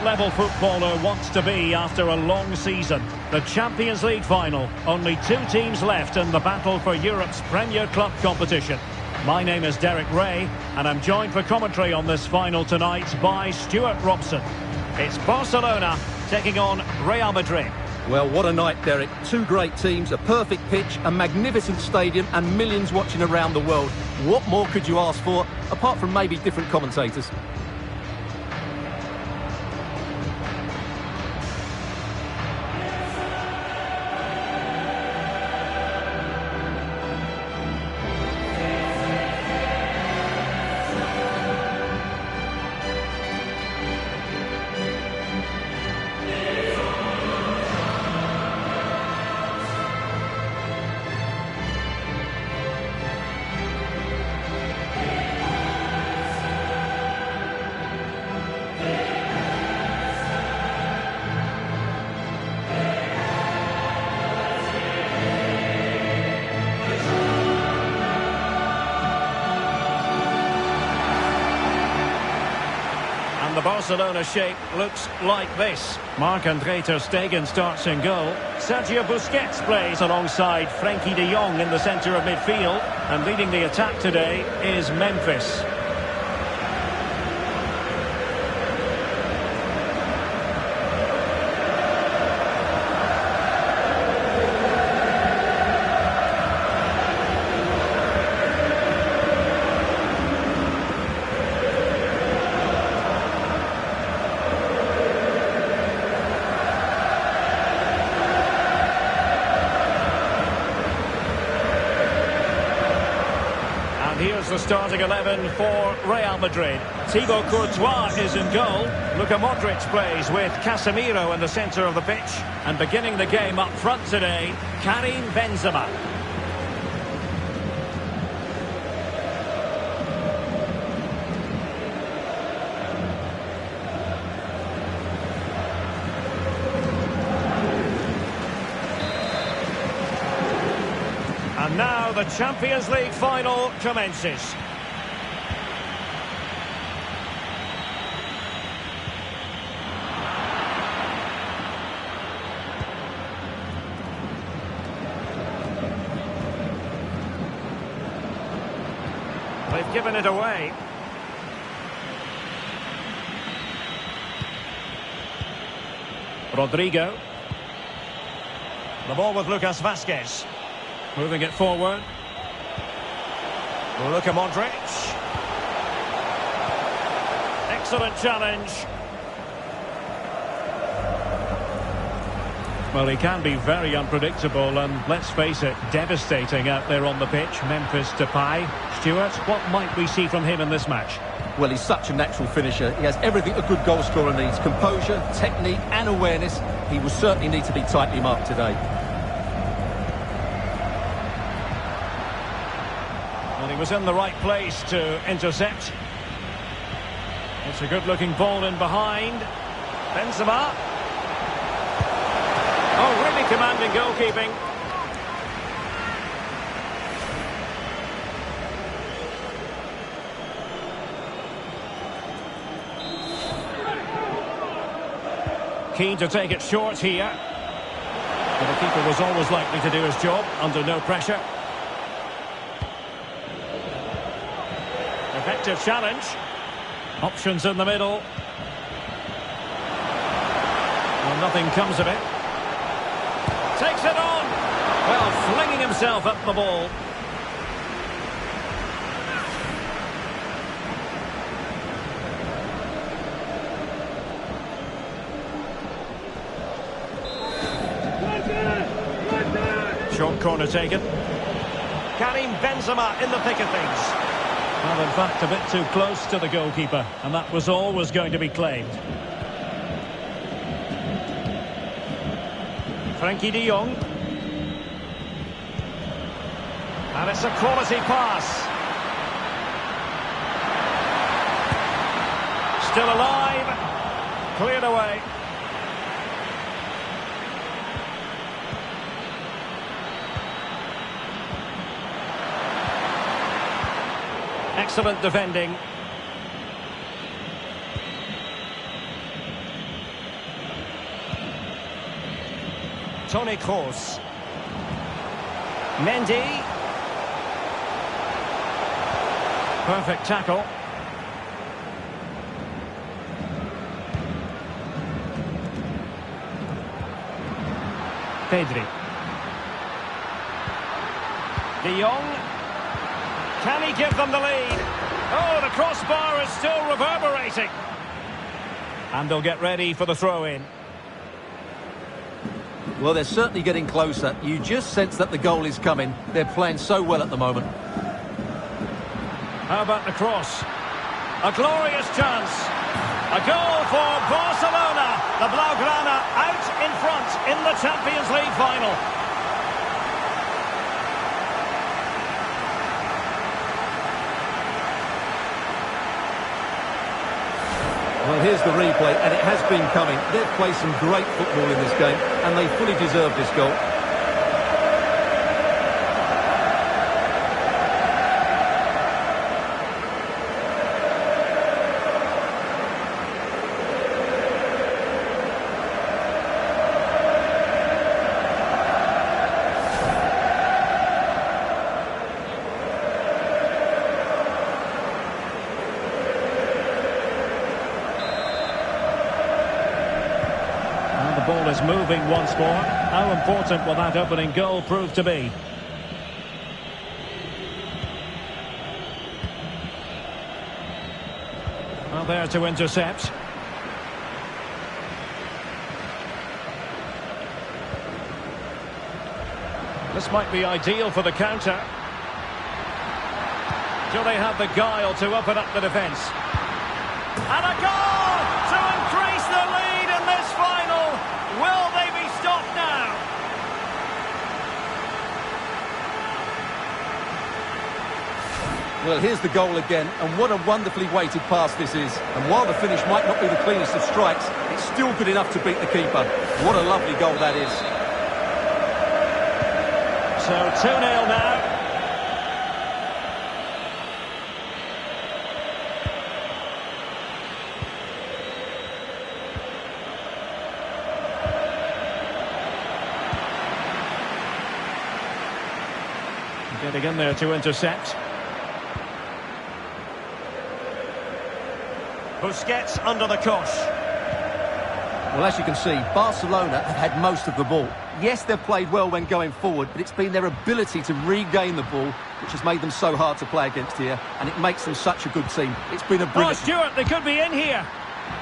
level footballer wants to be after a long season. The Champions League final. Only two teams left in the battle for Europe's Premier Club competition. My name is Derek Ray, and I'm joined for commentary on this final tonight by Stuart Robson. It's Barcelona taking on Real Madrid. Well, what a night, Derek. Two great teams, a perfect pitch, a magnificent stadium, and millions watching around the world. What more could you ask for, apart from maybe different commentators? The Barcelona shape looks like this. Marc-André ter Stegen starts in goal. Sergio Busquets plays alongside Frenkie de Jong in the centre of midfield. And leading the attack today is Memphis. Here's the starting 11 for Real Madrid. Thibaut Courtois is in goal. Luka Modric plays with Casemiro in the centre of the pitch. And beginning the game up front today, Karim Benzema. And now the Champions League final commences. They've given it away. Rodrigo. The ball with Lucas Vazquez. Moving it forward. Luka Modric. Excellent challenge. Well, he can be very unpredictable and, let's face it, devastating out there on the pitch. Memphis Depay. Stuart, what might we see from him in this match? Well, he's such a natural finisher. He has everything a good goal scorer needs. Composure, technique and awareness. He will certainly need to be tightly marked today. He was in the right place to intercept. It's a good-looking ball in behind. Benzema. Oh, really commanding goalkeeping. Keen to take it short here. But the keeper was always likely to do his job under no pressure. Effective challenge. Options in the middle. Well, nothing comes of it. Takes it on. Well, flinging himself at the ball. Short corner taken. Karim Benzema in the thick of things. Well, in fact, a bit too close to the goalkeeper, and that was always going to be claimed. Frenkie de Jong. And it's a quality pass. Still alive. Cleared away. Excellent defending. Toni Kroos. Mendy. Perfect tackle. Pedri. De Jong. Can he give them the lead? Oh, the crossbar is still reverberating. And they'll get ready for the throw-in. Well, they're certainly getting closer. You just sense that the goal is coming. They're playing so well at the moment. How about the cross? A glorious chance. A goal for Barcelona. The Blaugrana out in front in the Champions League final. Well, here's the replay, and it has been coming. They've played some great football in this game, and they fully deserve this goal. The ball is moving once more. How important will that opening goal prove to be? Well, there to intercept. This might be ideal for the counter. Do they have the guile to open up the defence? And a goal to increase the lead in this final. Will they be stopped now? Well, here's the goal again, and what a wonderfully weighted pass this is. And while the finish might not be the cleanest of strikes, it's still good enough to beat the keeper. What a lovely goal that is. So 2-0 now. Getting in there to intercept. Busquets under the cosh. Well, as you can see, Barcelona have had most of the ball. Yes, they've played well when going forward, but it's been their ability to regain the ball which has made them so hard to play against here, and it makes them such a good team. It's been a brilliant... Oh, Stuart, they could be in here.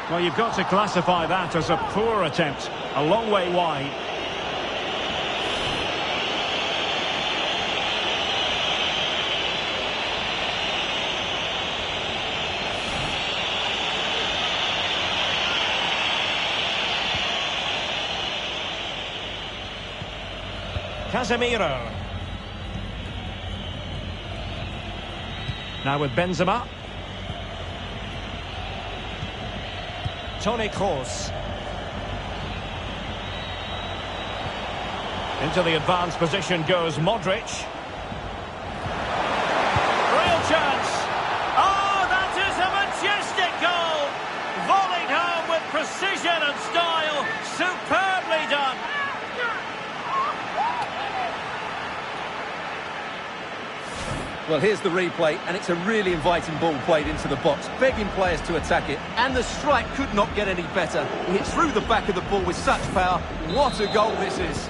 Well, you've got to classify that as a poor attempt. A long way wide. Casemiro. Now with Benzema. Toni Kroos. Into the advanced position goes Modric. Real chance. Oh, that is a majestic goal. Volleyed home with precision and style. Superbly done. Well, here's the replay, and it's a really inviting ball played into the box, begging players to attack it, and the strike could not get any better. He hit through the back of the ball with such power. What a goal this is.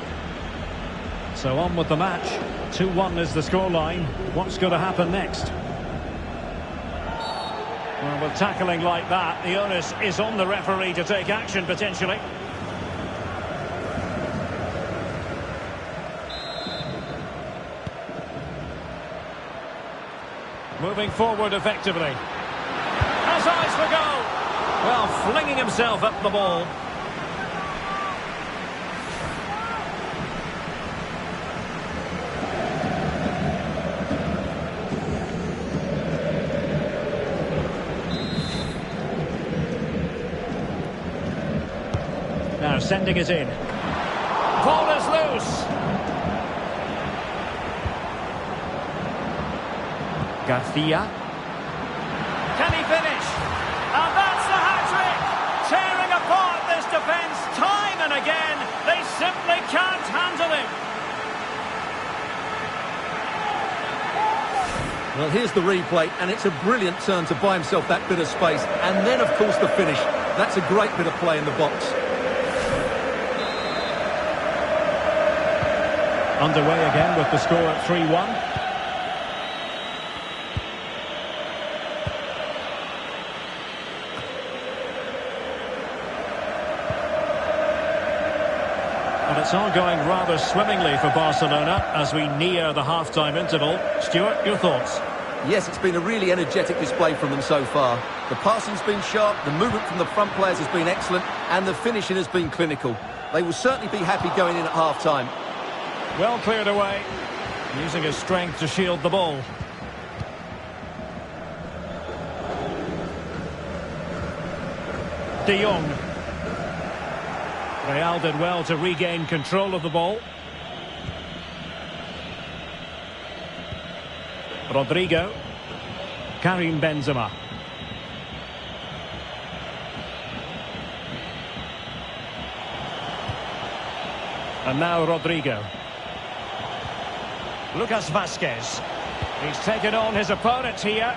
So on with the match. 2-1 is the scoreline. What's going to happen next? Well, with tackling like that, the onus is on the referee to take action, potentially. Moving forward effectively. Has eyes for goal. Well, flinging himself up the ball. Now sending it in. Ball is loose. Garcia. Can he finish? And that's the hat-trick! Tearing apart this defence time and again. They simply can't Well, here's the replay, and it's a brilliant turn to buy himself that bit of space. And then, of course, the finish. That's a great bit of play in the box. Underway again with the score at 3-1. And it's all going rather swimmingly for Barcelona as we near the half-time interval. Stuart, your thoughts? Yes, it's been a really energetic display from them so far. The passing's been sharp, the movement from the front players has been excellent, and the finishing has been clinical. They will certainly be happy going in at half-time. Well cleared away, using his strength to shield the ball. De Jong. Real did well to regain control of the ball. Rodrigo. Karim Benzema. And now Rodrigo. Lucas Vazquez. He's taken on his opponent here.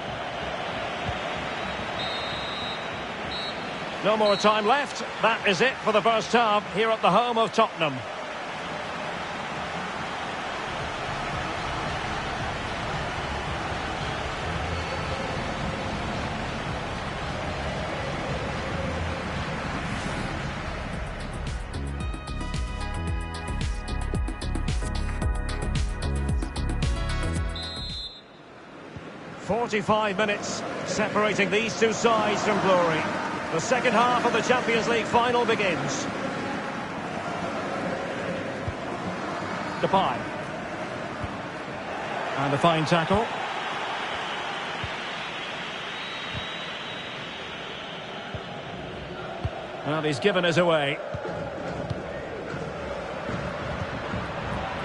No more time left. That is it for the first half here at the home of Tottenham. "45 minutes separating these two sides from glory. The second half of the Champions League final begins. Depay. And a fine tackle. Well, he's given us away.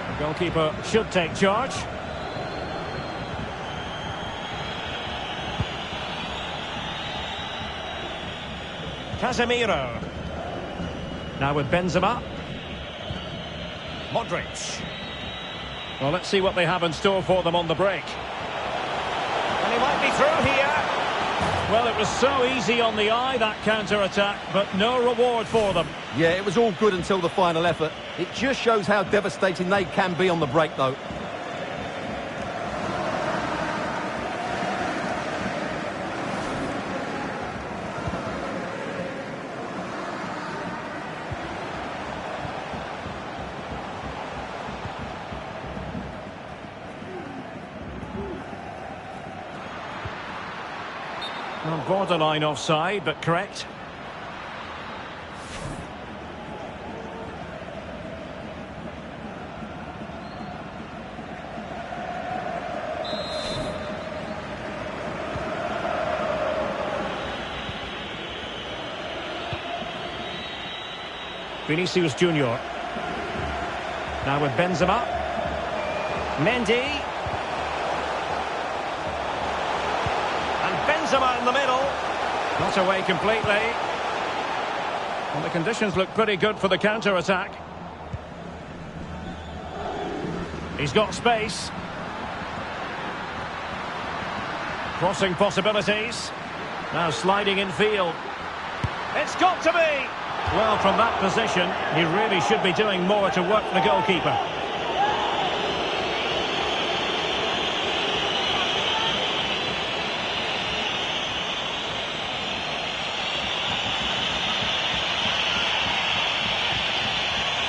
The goalkeeper should take charge. Casemiro. Now with Benzema. Modric. Well, let's see what they have in store for them on the break. And he might be through here. Well, it was so easy on the eye, that counter-attack, but no reward for them. Yeah, it was all good until the final effort. It just shows how devastating they can be on the break, though. Well, borderline offside, but correct. Vinicius Junior. Now with Benzema. Mendy. Benzema in the middle. Not away completely. And the conditions look pretty good for the counter-attack. He's got space. Crossing possibilities. Now sliding in field. It's got to be! Well, from that position, he really should be doing more to work the goalkeeper.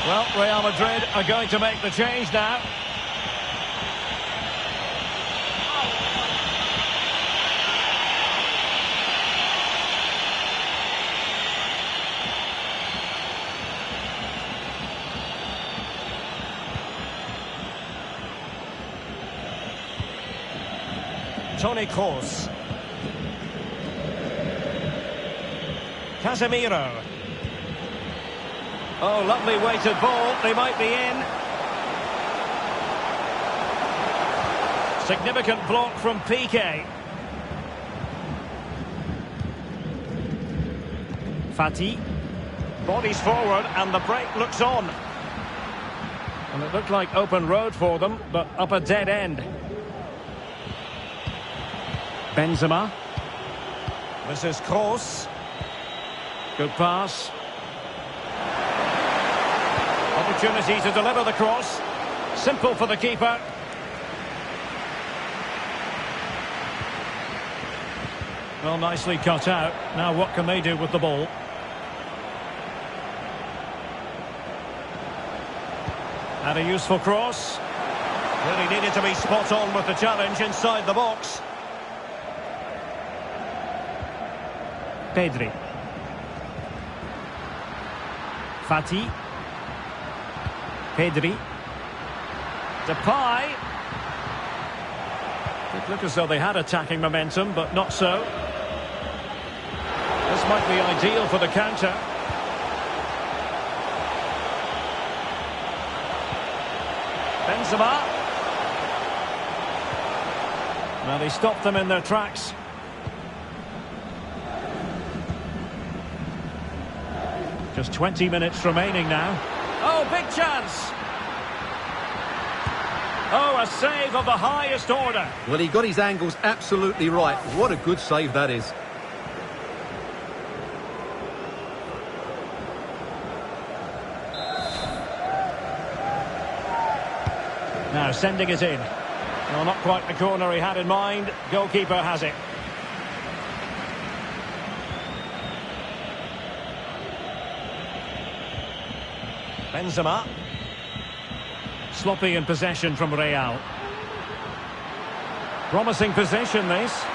Well, Real Madrid are going to make the change now. Toni Kroos. Casemiro. Oh, lovely weighted ball. They might be in. Significant block from Piqué. Fati. Bodies forward and the break looks on. And it looked like open road for them, but up a dead end. Benzema. This is Kroos. Good pass. Opportunity to deliver the cross. Simple for the keeper. Well, nicely cut out. Now what can they do with the ball? And a useful cross. Really needed to be spot on with the challenge inside the box. Pedri. Fati. Pedri. Depay. It looked as though they had attacking momentum, but not so. This might be ideal for the counter. Benzema. Now they stopped them in their tracks. Just 20 minutes remaining now. Oh, big chance! Oh, a save of the highest order. Well, he got his angles absolutely right. What a good save that is. Now sending it in. Well, not quite the corner he had in mind. Goalkeeper has it. Benzema. Sloppy in possession from Real. Promising position, this.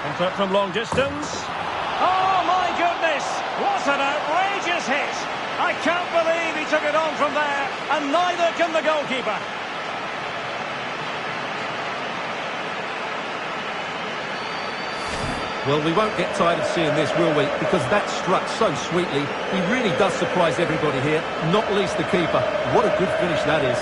Effort from long distance. Oh, my goodness! What an outrageous hit! I can't believe he took it on from there, and neither can the goalkeeper. Well, we won't get tired of seeing this, will we? Because that struck so sweetly. He really does surprise everybody here, not least the keeper. What a good finish that is.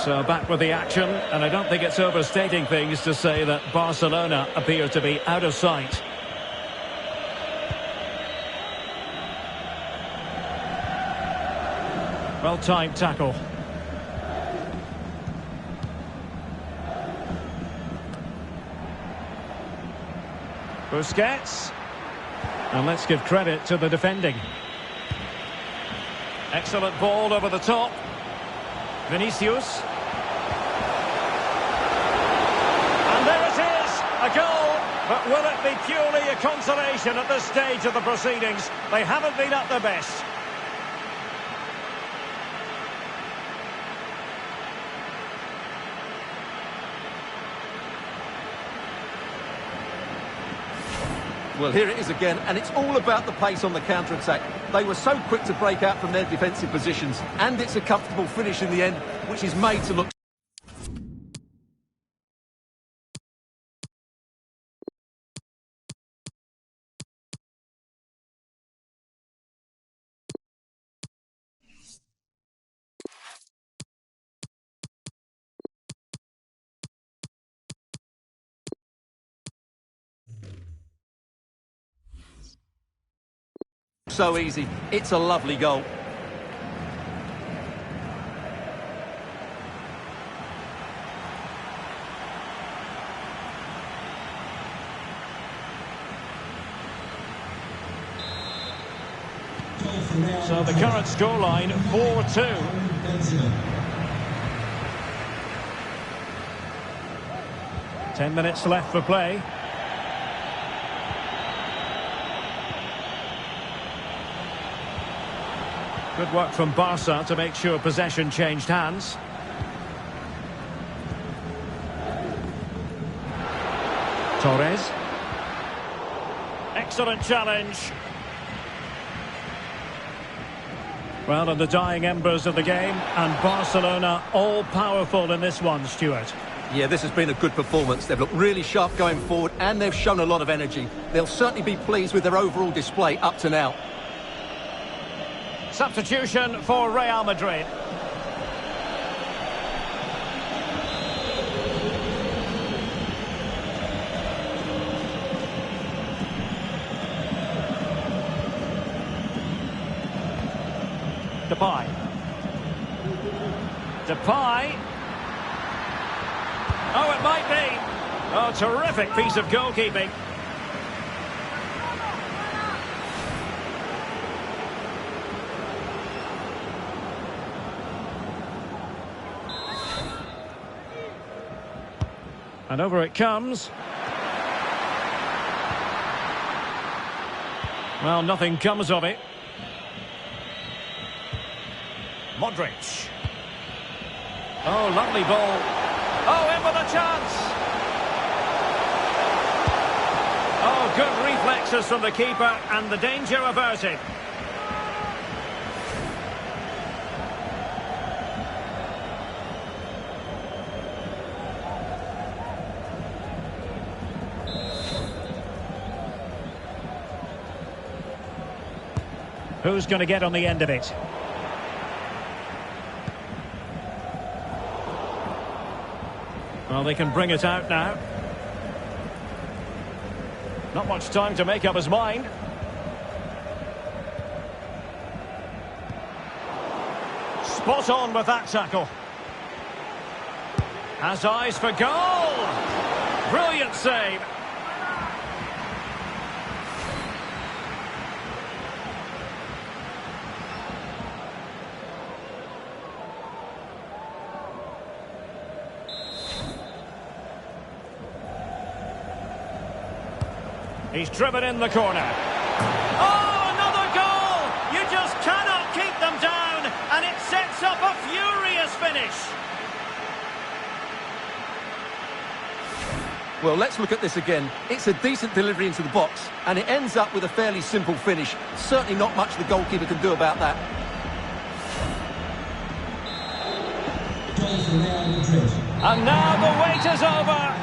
So back with the action, and I don't think it's overstating things to say that Barcelona appear to be out of sight. Well-timed tackle. Busquets. And let's give credit to the defending. Excellent ball over the top. Vinicius. And there it is, a goal. But will it be purely a consolation at this stage of the proceedings? They haven't been at their best. Well, here it is again, and it's all about the pace on the counter-attack. They were so quick to break out from their defensive positions, and it's a comfortable finish in the end, which is made to look... so easy. It's a lovely goal. So the current scoreline, 4-2. Ten minutes left for play. Good work from Barca to make sure possession changed hands. Torres. Excellent challenge. Well, in the dying embers of the game, and Barcelona all-powerful in this one, Stuart. Yeah, this has been a good performance. They've looked really sharp going forward, and they've shown a lot of energy. They'll certainly be pleased with their overall display up to now. Substitution for Real Madrid. Depay. Depay. Oh, it might be. Oh, terrific piece of goalkeeping. And over it comes. Well, nothing comes of it. Modric. Oh, lovely ball. Oh, in with a chance. Oh, good reflexes from the keeper and the danger averted. Who's going to get on the end of it? Well, they can bring it out now. Not much time to make up his mind. Spot on with that tackle. Has eyes for goal. Brilliant save. He's driven in the corner. Oh, another goal! You just cannot keep them down, and it sets up a furious finish. Well, let's look at this again. It's a decent delivery into the box, and it ends up with a fairly simple finish. Certainly not much the goalkeeper can do about that. And now the wait is over.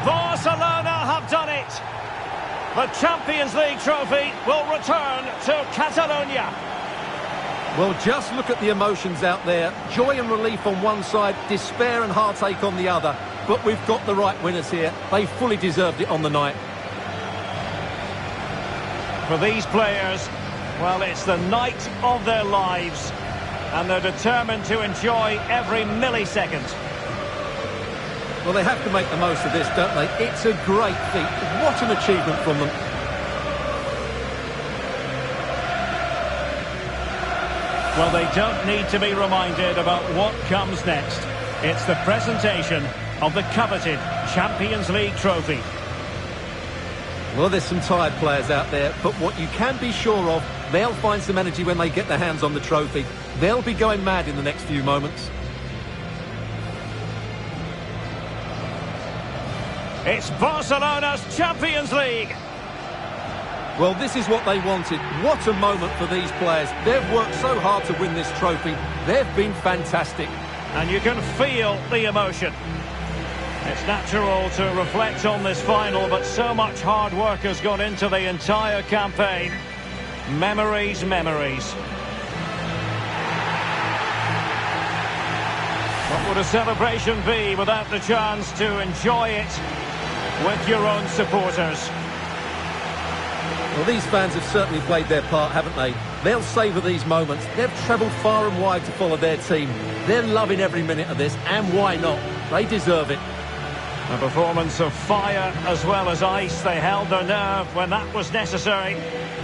Barcelona have done it. The Champions League trophy will return to Catalonia. Well, just look at the emotions out there. Joy and relief on one side, despair and heartache on the other. But we've got the right winners here. They fully deserved it on the night. For these players, well, it's the night of their lives. And they're determined to enjoy every millisecond. Well, they have to make the most of this, don't they? It's a great feat. What an achievement from them. Well, they don't need to be reminded about what comes next. It's the presentation of the coveted Champions League trophy. Well, there's some tired players out there, but what you can be sure of, they'll find some energy when they get their hands on the trophy. They'll be going mad in the next few moments. It's Barcelona's Champions League. Well, this is what they wanted. What a moment for these players. They've worked so hard to win this trophy. They've been fantastic. And you can feel the emotion. It's natural to reflect on this final, but so much hard work has gone into the entire campaign. Memories, memories. What would a celebration be without the chance to enjoy it with your own supporters? Well, these fans have certainly played their part, haven't they? They'll savour these moments. They've travelled far and wide to follow their team. They're loving every minute of this, and why not? They deserve it. A performance of fire as well as ice. They held their nerve when that was necessary.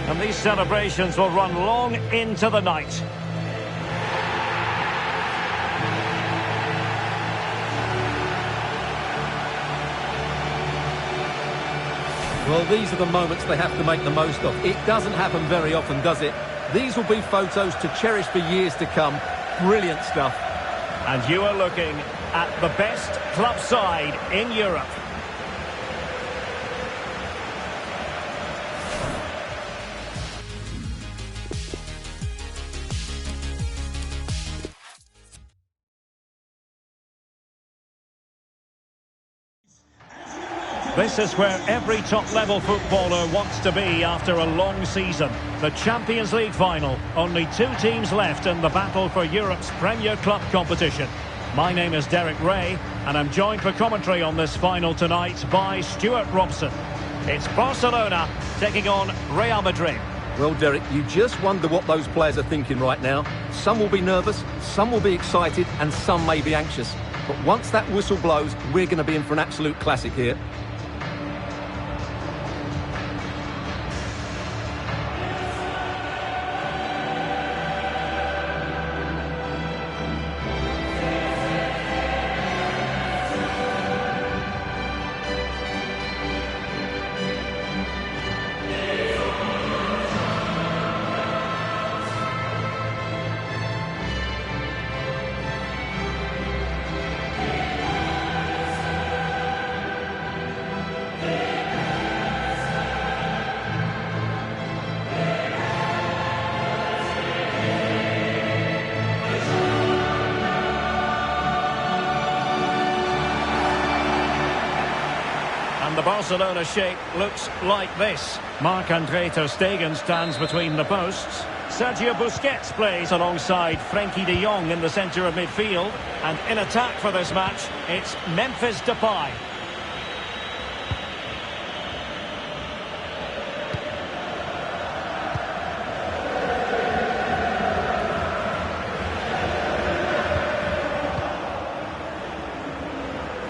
And these celebrations will run long into the night. Well, these are the moments they have to make the most of. It doesn't happen very often, does it? These will be photos to cherish for years to come. Brilliant stuff. And you are looking at the best club side in Europe. This is where every top-level footballer wants to be after a long season. The Champions League final. Only 2 teams left in the battle for Europe's Premier Club competition. My name is Derek Ray, and I'm joined for commentary on this final tonight by Stuart Robson. It's Barcelona taking on Real Madrid. Well, Derek, you just wonder what those players are thinking right now. Some will be nervous, some will be excited, and some may be anxious. But once that whistle blows, we're going to be in for an absolute classic here. The Barcelona shape looks like this. Marc-Andre ter Stegen stands between the posts. Sergio Busquets plays alongside Frenkie de Jong in the centre of midfield. And in attack for this match, it's Memphis Depay.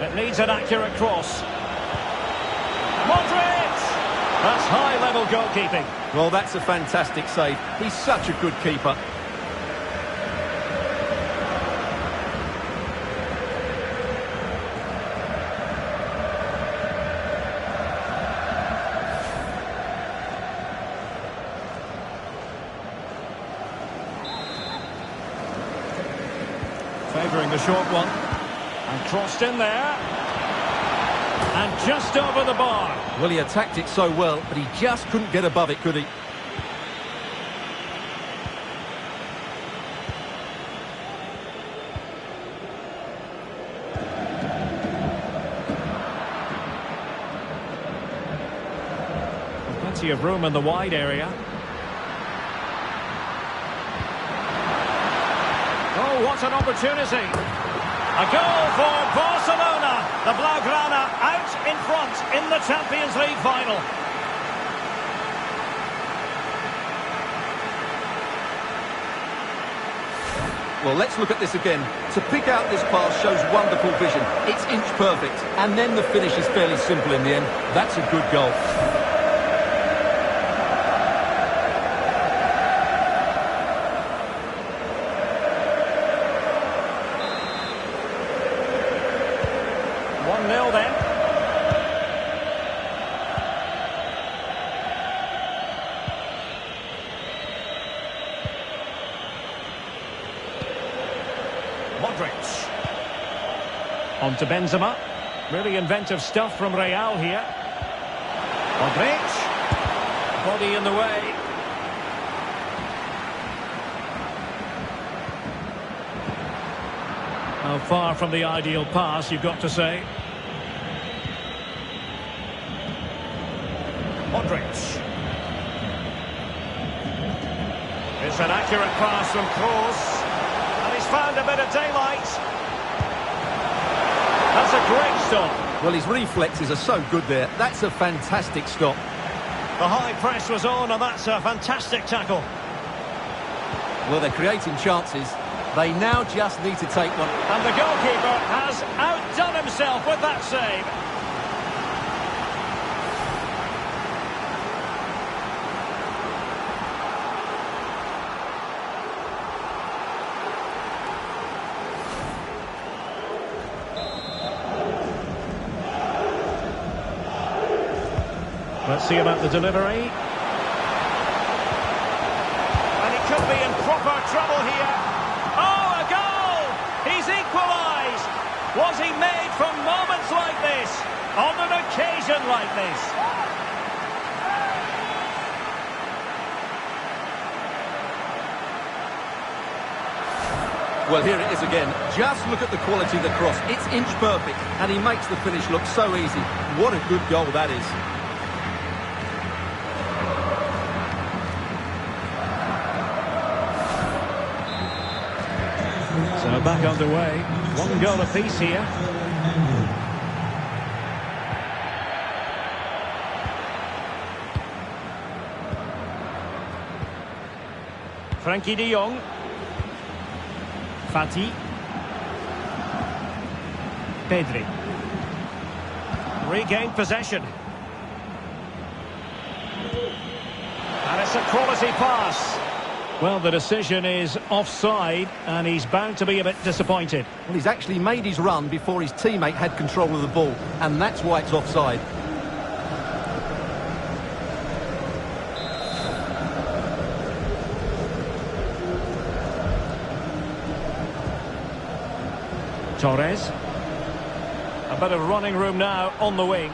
It needs an accurate cross. Madrid! That's high-level goalkeeping. Well, that's a fantastic save. He's such a good keeper. Favouring the short one. And crossed in there. And just over the bar. Well, he attacked it so well, but he just couldn't get above it, could he? Plenty of room in the wide area. Oh, what an opportunity. A goal for Barcelona. The Blaugrana out in front in the Champions League final. Well, let's look at this again. To pick out this pass shows wonderful vision. It's inch perfect. And then the finish is fairly simple in the end. That's a good goal. Then. Modric. On to Benzema. Really inventive stuff from Real here. Modric. Body in the way. How far from the ideal pass, you've got to say. Modric. It's an accurate pass from Kroos. And he's found a bit of daylight. That's a great stop. Well, his reflexes are so good there. That's a fantastic stop. The high press was on, and that's a fantastic tackle. Well, they're creating chances. They now just need to take one. And the goalkeeper has outdone himself with that save. Let's see about the delivery. And he could be in proper trouble here. Oh, a goal! He's equalised! Was he made for moments like this? On an occasion like this? Well, here it is again. Just look at the quality of the cross. It's inch perfect, and he makes the finish look so easy. What a good goal that is. So back underway. One goal apiece here. Frankie de Jong. Fati. Pedri. Regained possession. And it's a quality pass. Well, the decision is offside, and he's bound to be a bit disappointed. Well, he's actually made his run before his teammate had control of the ball, and that's why it's offside. Torres. A bit of running room now on the wing.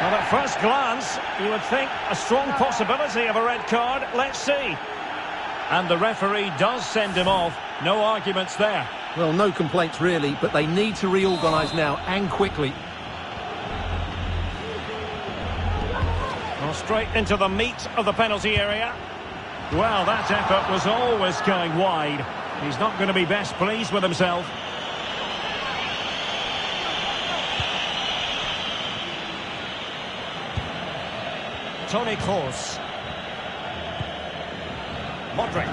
Well, at first glance, you would think a strong possibility of a red card. Let's see. And the referee does send him off. No arguments there. Well, no complaints really, but they need to reorganise now, and quickly. Well, straight into the meat of the penalty area. Well, that effort was always going wide. He's not going to be best pleased with himself. Toni Kroos. Modric.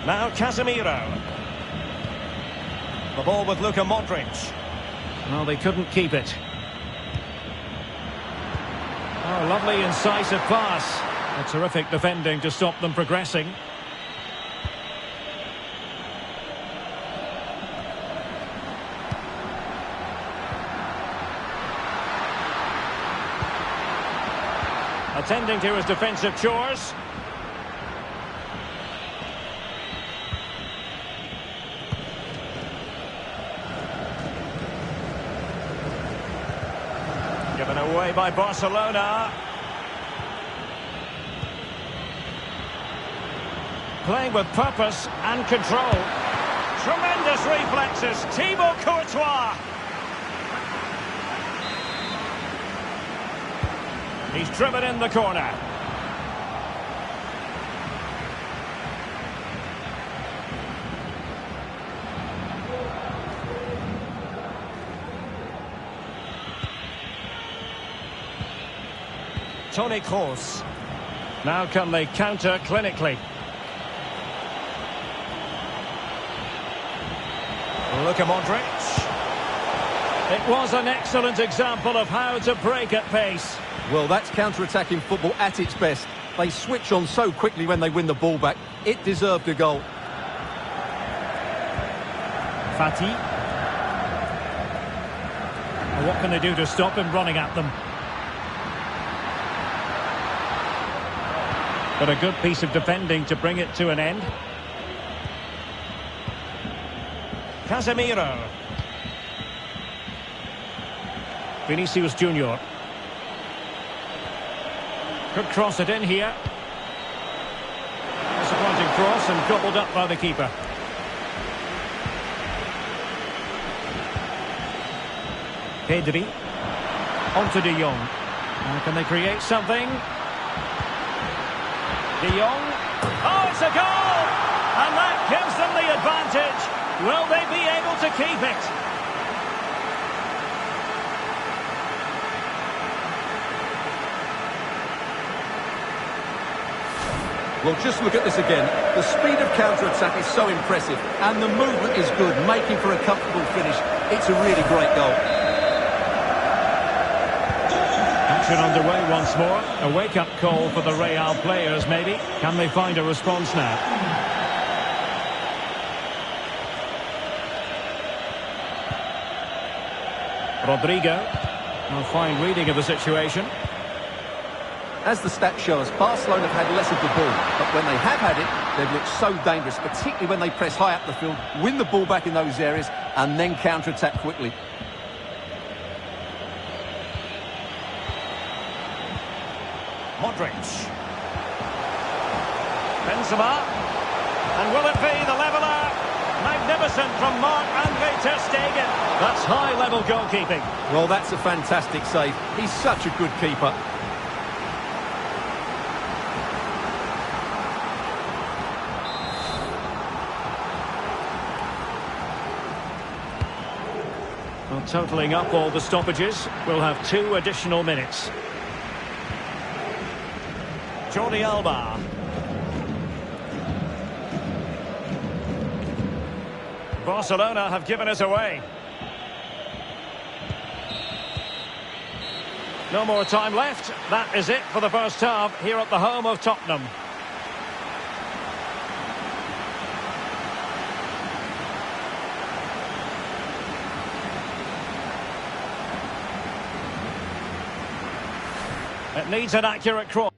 Now Casemiro. The ball with Luka Modric. Well, they couldn't keep it. Oh, lovely incisive pass. A terrific defending to stop them progressing. Attending to his defensive chores. Given away by Barcelona. Playing with purpose and control. Tremendous reflexes. Thibaut Courtois. He's driven in the corner. Toni Kroos. Now can they counter clinically? Luka Modric. It was an excellent example of how to break at pace. Well, that's counter-attacking football at its best. They switch on so quickly when they win the ball back. It deserved a goal. Fati. Well, what can they do to stop him running at them? But a good piece of defending to bring it to an end. Casemiro. Vinicius Junior. Could cross it in here. Disappointing cross and gobbled up by the keeper. Pedri. Onto De Jong. Now can they create something? De Jong. Oh, it's a goal! And that gives them the advantage. Will they be able to keep it? Well, just look at this again. The speed of counter-attack is so impressive, and the movement is good, making for a comfortable finish. It's a really great goal. Action underway once more. A wake-up call for the Real players, maybe. Can they find a response now? Rodrigo. A fine reading of the situation. As the stats show us, Barcelona have had less of the ball, but when they have had it, they've looked so dangerous, particularly when they press high up the field, win the ball back in those areas, and then counter-attack quickly. Modric. Benzema. And will it be the leveller? Magnificent from Marc-Andre ter Stegen. That's high-level goalkeeping. Well, that's a fantastic save. He's such a good keeper. Well, totalling up all the stoppages, we'll have 2 additional minutes. Jordi Alba. Barcelona have given it away. No more time left. That is it for the first half here at the home of Tottenham. It needs an accurate cross.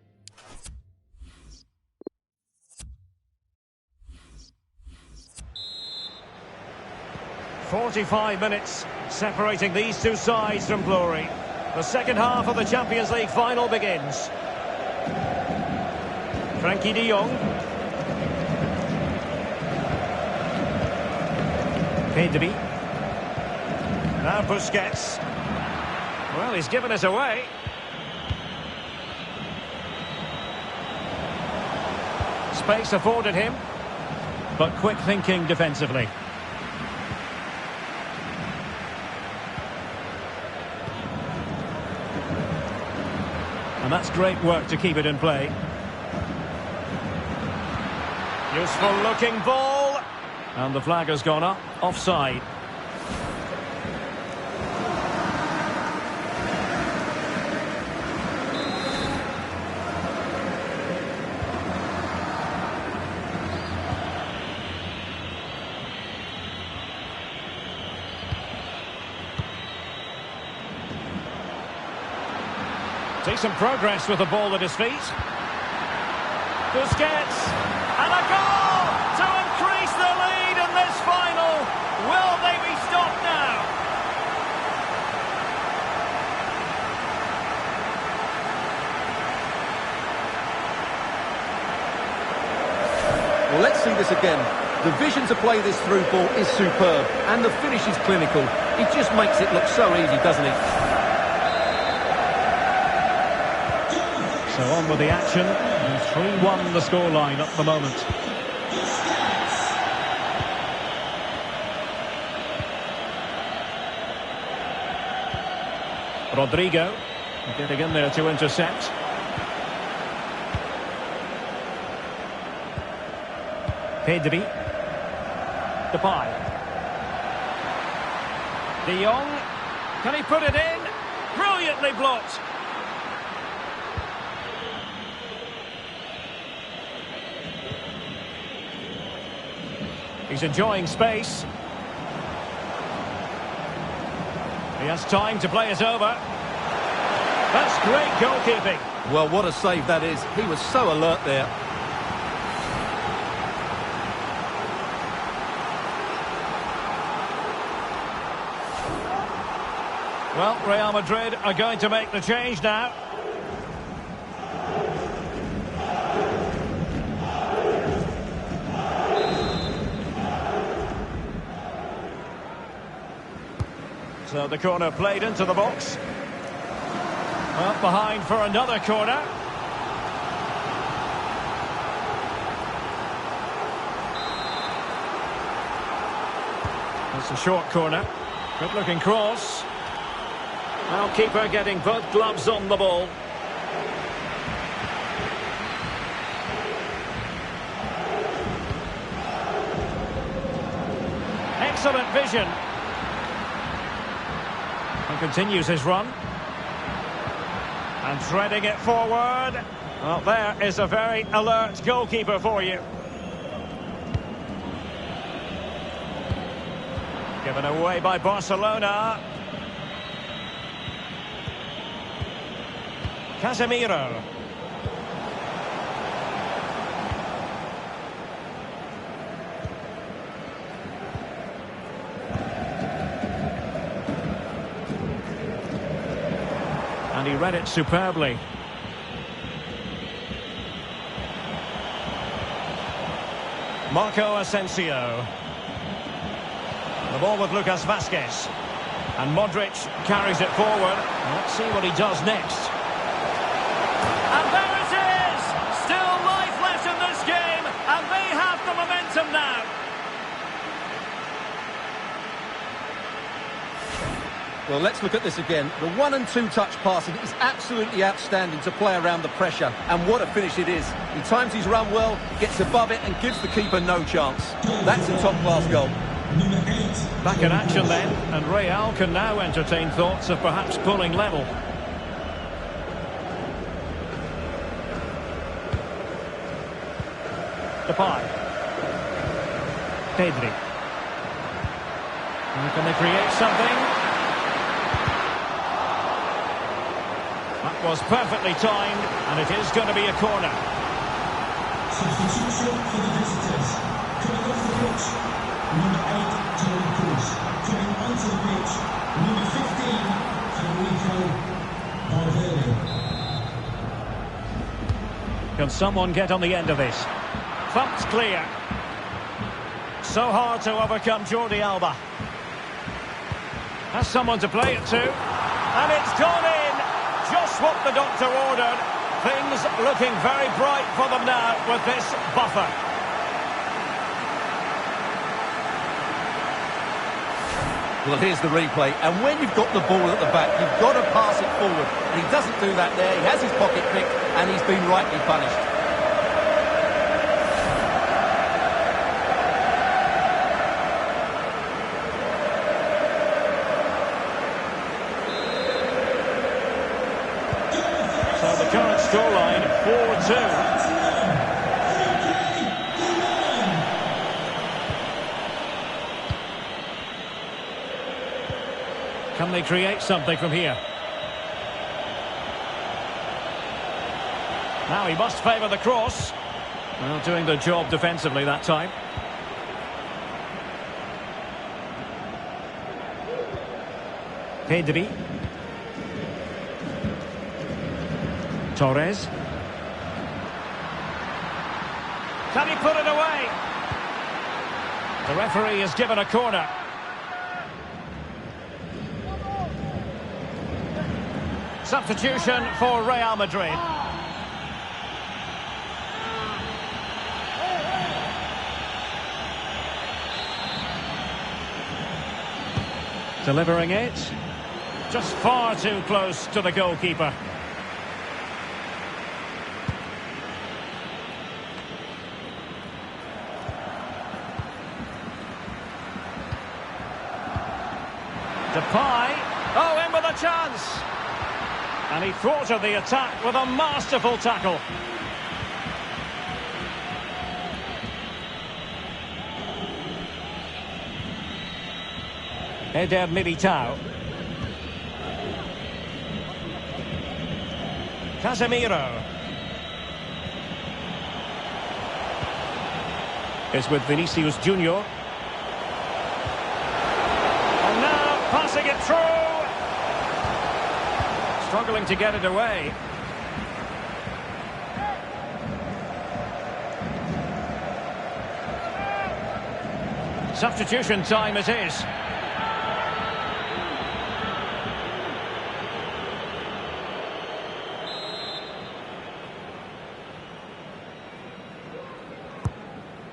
"45 minutes separating these two sides from glory. The second half of the Champions League final begins. Frankie de Jong. Pedri. Now Busquets. Well, he's given it away. Space afforded him, but quick thinking defensively. And that's great work to keep it in play. Useful looking ball. And the flag has gone up. Offside. Decent progress with the ball at his feet. Busquets, and a goal to increase the lead in this final. Will they be stopped now? Well, let's see this again. The vision to play this through ball is superb, and the finish is clinical. He just makes it look so easy, doesn't he? So on with the action. 3-1 the scoreline at the moment. Rodrigo getting in there to intercept. Pedri. Depay. De Jong. Can he put it in? Brilliantly blocked. He's enjoying space. He has time to play it over. That's great goalkeeping. Well, what a save that is. He was so alert there. Well, Real Madrid are going to make the change now. So the corner played into the box. Up behind for another corner. It's a short corner. Good looking cross. Now keeper getting both gloves on the ball. Excellent vision. And continues his run. And threading it forward. Well, there is a very alert goalkeeper for you. Given away by Barcelona. Casemiro. And he read it superbly. Marco Asensio. The ball with Lucas Vazquez. And Modric carries it forward. Let's see what he does next. And there it is! Still life left in this game, and they have the momentum now. Well, let's look at this again. The 1- and 2-touch passing is absolutely outstanding to play around the pressure. And what a finish it is. He times his run well, gets above it and gives the keeper no chance. That's a top-class goal. Back in action then, and Real can now entertain thoughts of perhaps pulling level. Depay. Pedri. Can they create something? That was perfectly timed, and it is going to be a corner. Substitution for the visitors. Coming off the pitch, number 8, Tony Kroos. Coming onto the pitch, number 15, Federico Valverde. Can someone get on the end of this? Thumped clear. So hard to overcome Jordi Alba. Has someone to play it to. And it's gone in! Just what the doctor ordered. Things looking very bright for them now with this buffer. Well, here's the replay. And when you've got the ball at the back, you've got to pass it forward. And he doesn't do that there. He has his pocket picked, and he's been rightly punished. Current scoreline 4-2. Can they create something from here? Now he must favour the cross. Well, doing the job defensively that time. Pedri. Torres. Can he put it away? The referee has given a corner. Substitution for Real Madrid. Delivering it. Just far too close to the goalkeeper. Depay. Oh, in with a chance. And he thwarted the attack with a masterful tackle. Eder Militao. Casemiro. Is with Vinicius Junior. Passing it through. Struggling to get it away. Substitution time it is.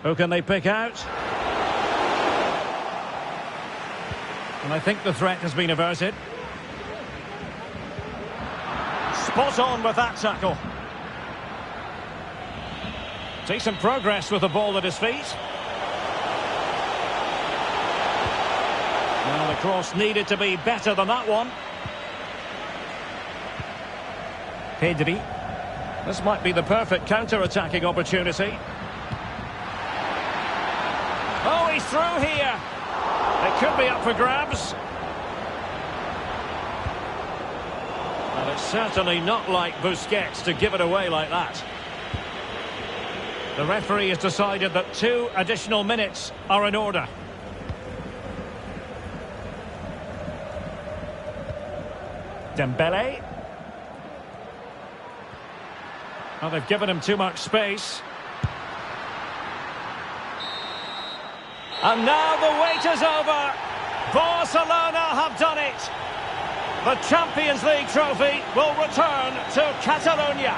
Who can they pick out? And I think the threat has been averted. Spot on with that tackle. Decent progress with the ball at his feet. Well, the cross needed to be better than that one. Pedri. This might be the perfect counter-attacking opportunity. Oh, he's through here. It could be up for grabs. Well, it's certainly not like Busquets to give it away like that. The referee has decided that 2 additional minutes are in order. Dembele. Well, they've given him too much space. And now the wait is over. Barcelona have done it. The Champions League trophy will return to Catalonia.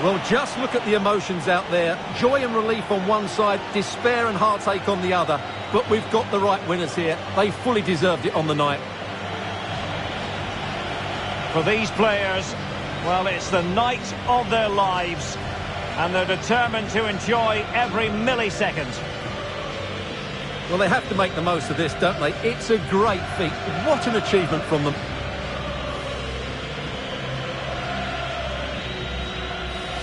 Well, just look at the emotions out there. Joy and relief on one side, despair and heartache on the other. But we've got the right winners here. They fully deserved it on the night. For these players, well, it's the night of their lives, and they're determined to enjoy every millisecond. Well, they have to make the most of this, don't they? It's a great feat. What an achievement from them.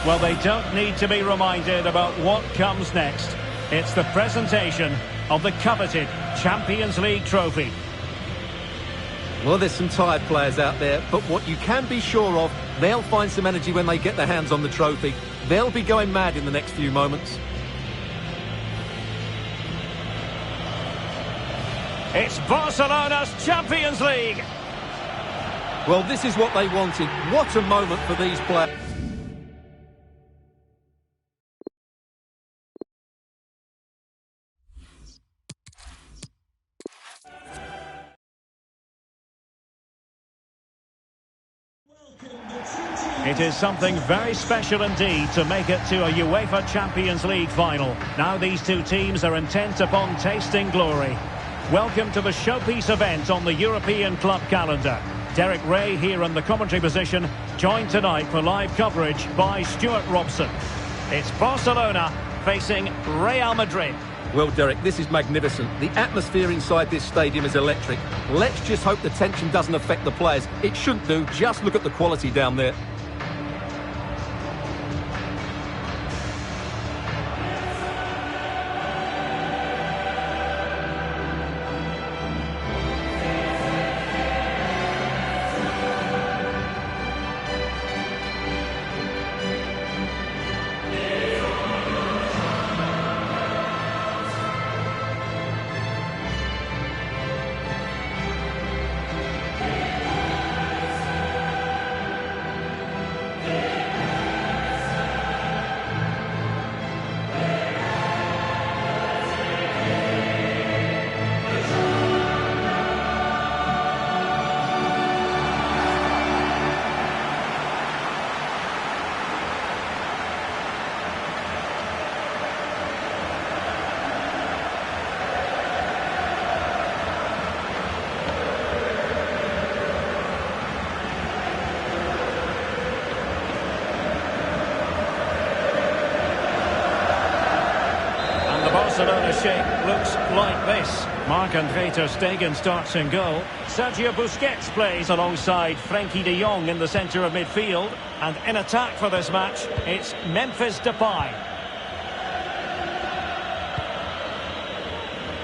Well, they don't need to be reminded about what comes next. It's the presentation of the coveted Champions League trophy. Well, there's some tired players out there, but what you can be sure of, they'll find some energy when they get their hands on the trophy. They'll be going mad in the next few moments. It's Barcelona's Champions League. Well, this is what they wanted. What a moment for these players. It is something very special indeed to make it to a UEFA Champions League final. Now these two teams are intent upon tasting glory. Welcome to the showpiece event on the European club calendar. Derek Ray here in the commentary position, joined tonight for live coverage by Stuart Robson. It's Barcelona facing Real Madrid. Well, Derek, this is magnificent. The atmosphere inside this stadium is electric. Let's just hope the tension doesn't affect the players. It shouldn't do. Just look at the quality down there. Barcelona shape looks like this. Marc-Andre ter Stegen starts in goal. Sergio Busquets plays alongside Frenkie de Jong in the centre of midfield. And in attack for this match, it's Memphis Depay.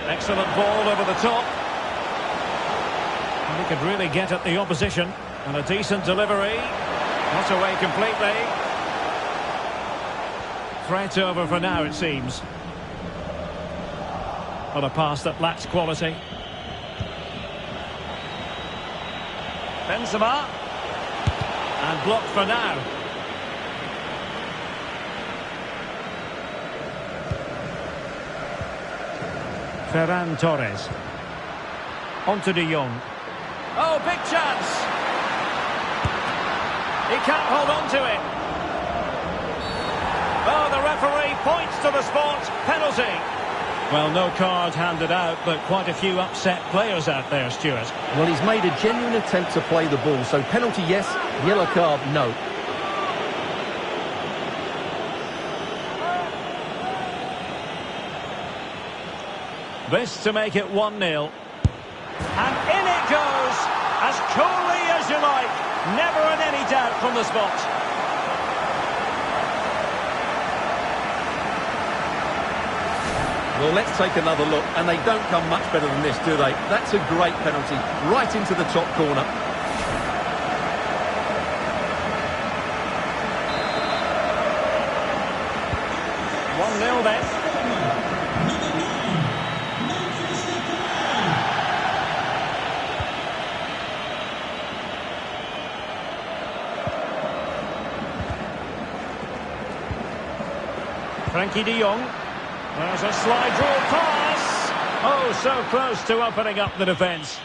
Excellent ball over the top. And he could really get at the opposition. And a decent delivery. Not away completely. Threat over for now, it seems. On a pass that lacks quality. Benzema. And blocked for now. Ferran Torres. On to De Jong. Oh, big chance. He can't hold on to it. Oh, the referee points to the spot. Penalty. Well, no card handed out, but quite a few upset players out there, Stuart. Well, he's made a genuine attempt to play the ball, so penalty yes, yellow card no. This to make it 1-0. And in it goes, as coolly as you like. Never in any doubt from the spot. Well, let's take another look, and they don't come much better than this, do they? That's a great penalty, right into the top corner. One 1-0 then. Frenkie de Jong. There's a slide rule pass. Oh, so close to opening up the defence.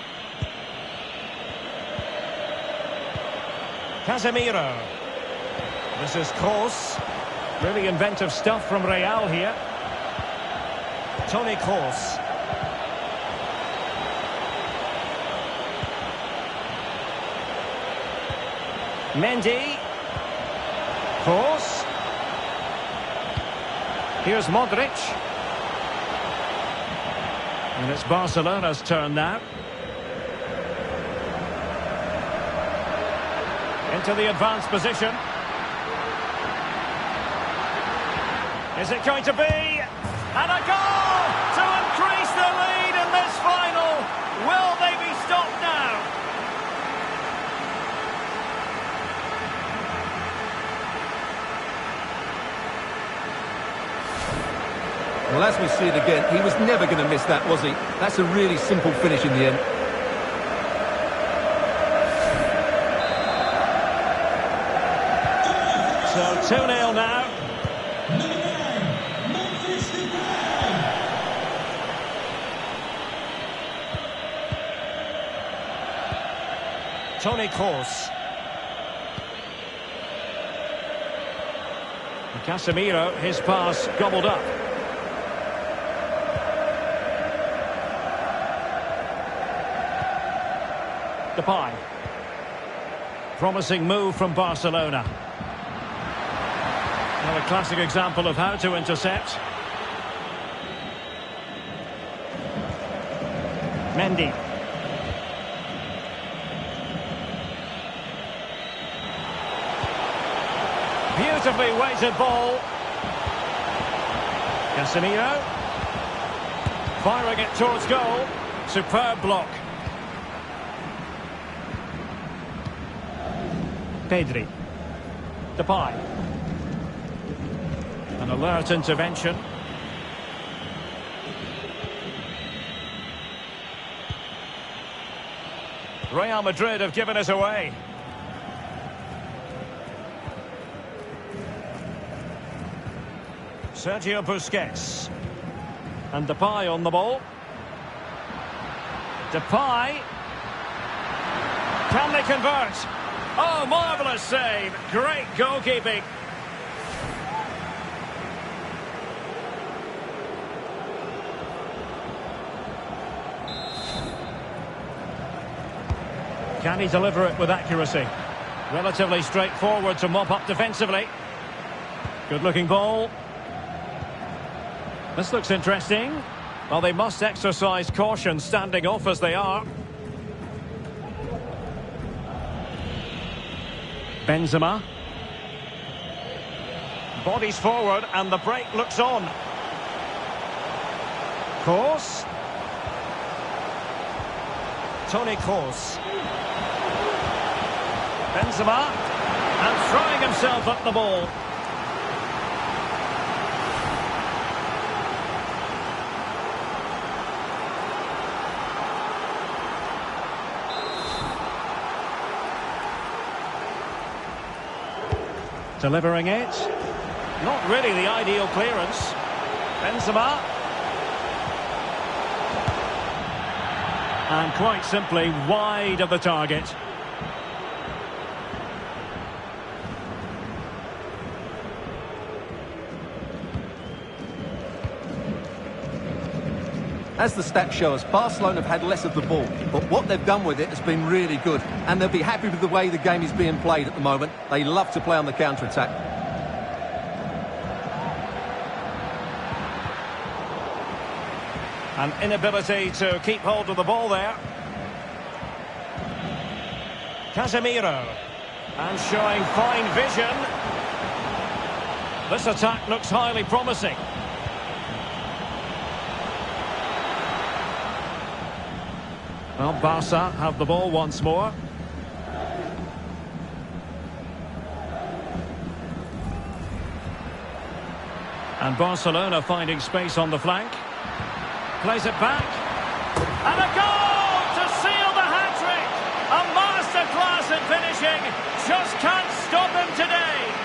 Casemiro. This is Kroos. Really inventive stuff from Real here. Toni Kroos. Mendy. Kroos. Here's Modric. And it's Barcelona's turn now. Into the advanced position. Is it going to be? And a goal to increase the lead in this final. Will they be stopped now? Well, as we see it again, he was never going to miss that, was he? That's a really simple finish in the end. So 2-0 now. Toni Kroos. Casemiro, his pass gobbled up. Depay. Promising move from Barcelona. Now a classic example of how to intercept. Mendy. Beautifully weighted ball. Casemiro. Firing it towards goal. Superb block. Pedri. Depay. An alert intervention. Real Madrid have given us away. Sergio Busquets. And Depay on the ball. Depay. Can they convert? Oh, marvellous save. Great goalkeeping. Can he deliver it with accuracy? Relatively straightforward to mop up defensively. Good-looking ball. This looks interesting. Well, they must exercise caution standing off as they are. Benzema. Bodies forward and the break looks on. Kroos. Toni Kroos. Benzema. And throwing himself at the ball. Delivering it. Not really the ideal clearance. Benzema. And quite simply wide of the target. As the stats show us, Barcelona have had less of the ball, but what they've done with it has been really good, and they'll be happy with the way the game is being played at the moment. They love to play on the counter-attack. An inability to keep hold of the ball there. Casemiro. And showing fine vision. This attack looks highly promising. Well, Barca have the ball once more. And Barcelona finding space on the flank. Plays it back. And a goal to seal the hat-trick! A masterclass in finishing. Just can't stop him today.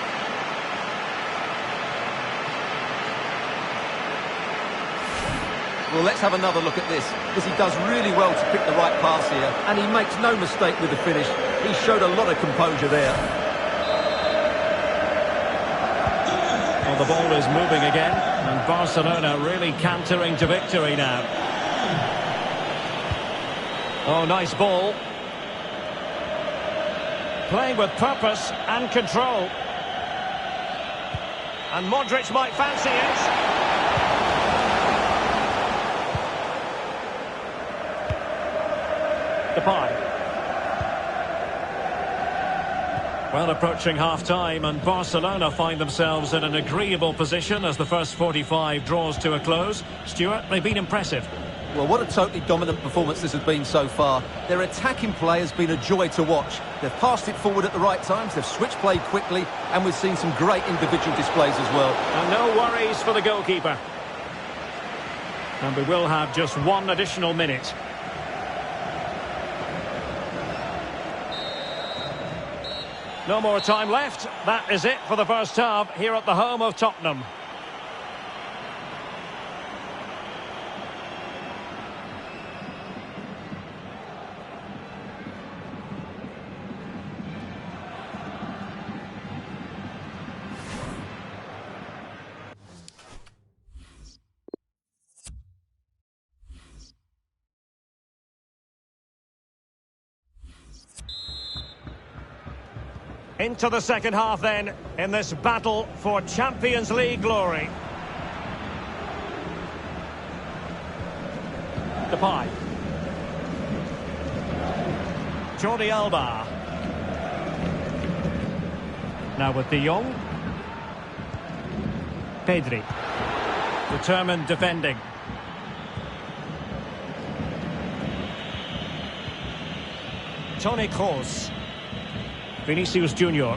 Well, let's have another look at this, because he does really well to pick the right pass here, and he makes no mistake with the finish. He showed a lot of composure there. Well, the ball is moving again, and Barcelona really cantering to victory now. Oh, nice ball. Playing with purpose and control. And Modric might fancy it. Depay. Well, approaching half-time, and Barcelona find themselves in an agreeable position as the first 45 draws to a close. Stuart, they've been impressive. Well, what a totally dominant performance this has been so far. Their attacking play has been a joy to watch. They've passed it forward at the right times, they've switched play quickly, and we've seen some great individual displays as well. And no worries for the goalkeeper. And we will have just one additional minute. No more time left. That is it for the first half here at the home of Tottenham. Into the second half then, in this battle for Champions League glory. Depay. Jordi Alba. Now with De Jong. Pedri. Determined defending. Toni Kroos. Vinicius Junior.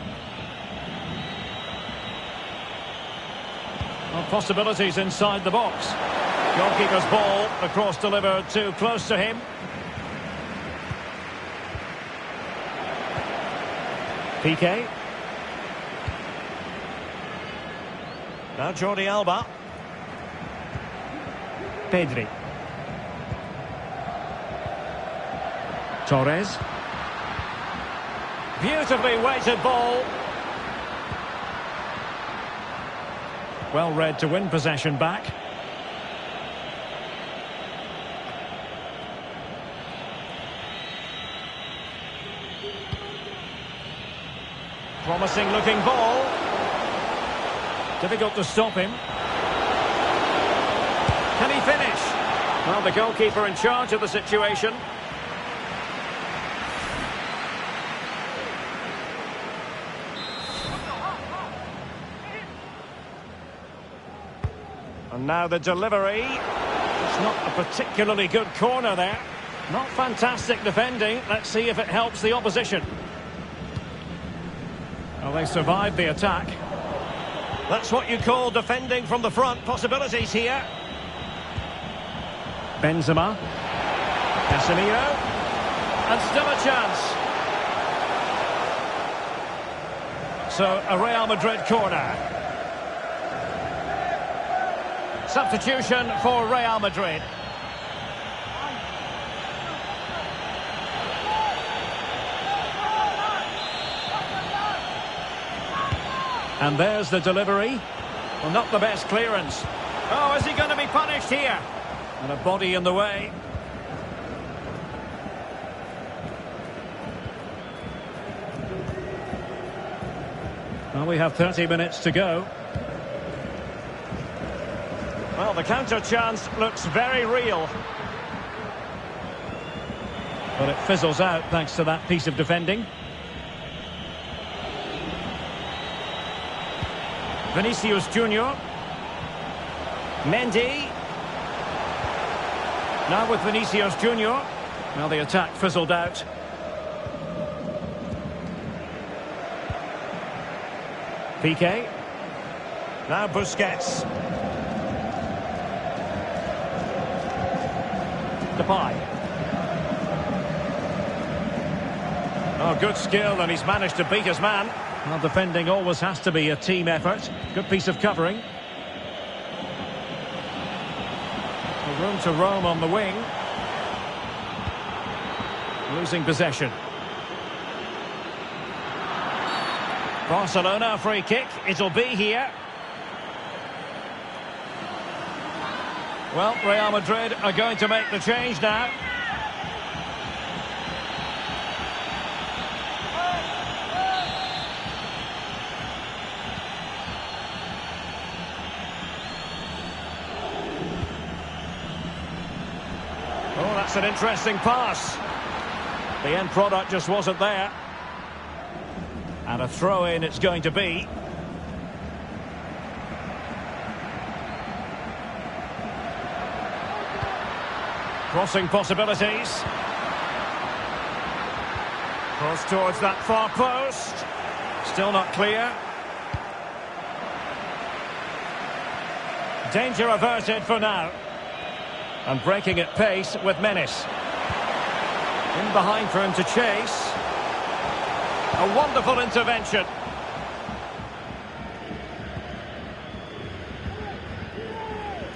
Well, possibilities inside the box. Goalkeeper's ball, the cross delivered too close to him. Piqué. Now Jordi Alba. Pedri. Torres. Beautifully weighted ball. Well read to win possession back. Promising looking ball. Difficult to stop him. Can he finish? Well, the goalkeeper in charge of the situation. And now the delivery. It's not a particularly good corner there. Not fantastic defending. Let's see if it helps the opposition. Well, they survived the attack. That's what you call defending from the front. Possibilities here. Benzema. Casemiro. And still a chance. So, a Real Madrid corner. Substitution for Real Madrid. And there's the delivery. Well, not the best clearance. Oh, is he going to be punished here? And a body in the way. Well, we have 30 minutes to go. Well, the counter chance looks very real. But it fizzles out thanks to that piece of defending. Vinicius Junior. Mendy. Now with Vinicius Junior. Well, the attack fizzled out. Piqué. Now Busquets. Depay. Oh, good skill, and he's managed to beat his man. Well, defending always has to be a team effort. Good piece of covering. Room to roam on the wing. Losing possession. Barcelona, free kick. It'll be here. Well, Real Madrid are going to make the change now. That's an interesting pass. The end product just wasn't there. And a throw-in it's going to be. Crossing possibilities. Cross towards that far post. Still not clear. Danger averted for now. And breaking at pace with menace. In behind for him to chase. A wonderful intervention.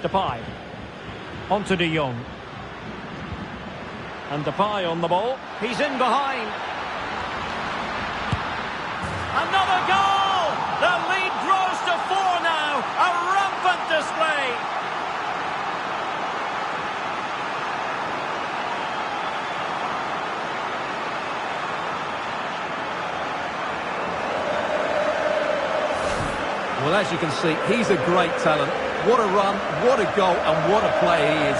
Depay. On to De Jong. And Depay on the ball. He's in behind. Another goal! The lead grows to 4 now. A rampant display. Well, as you can see, he's a great talent. What a run, what a goal, and what a player he is.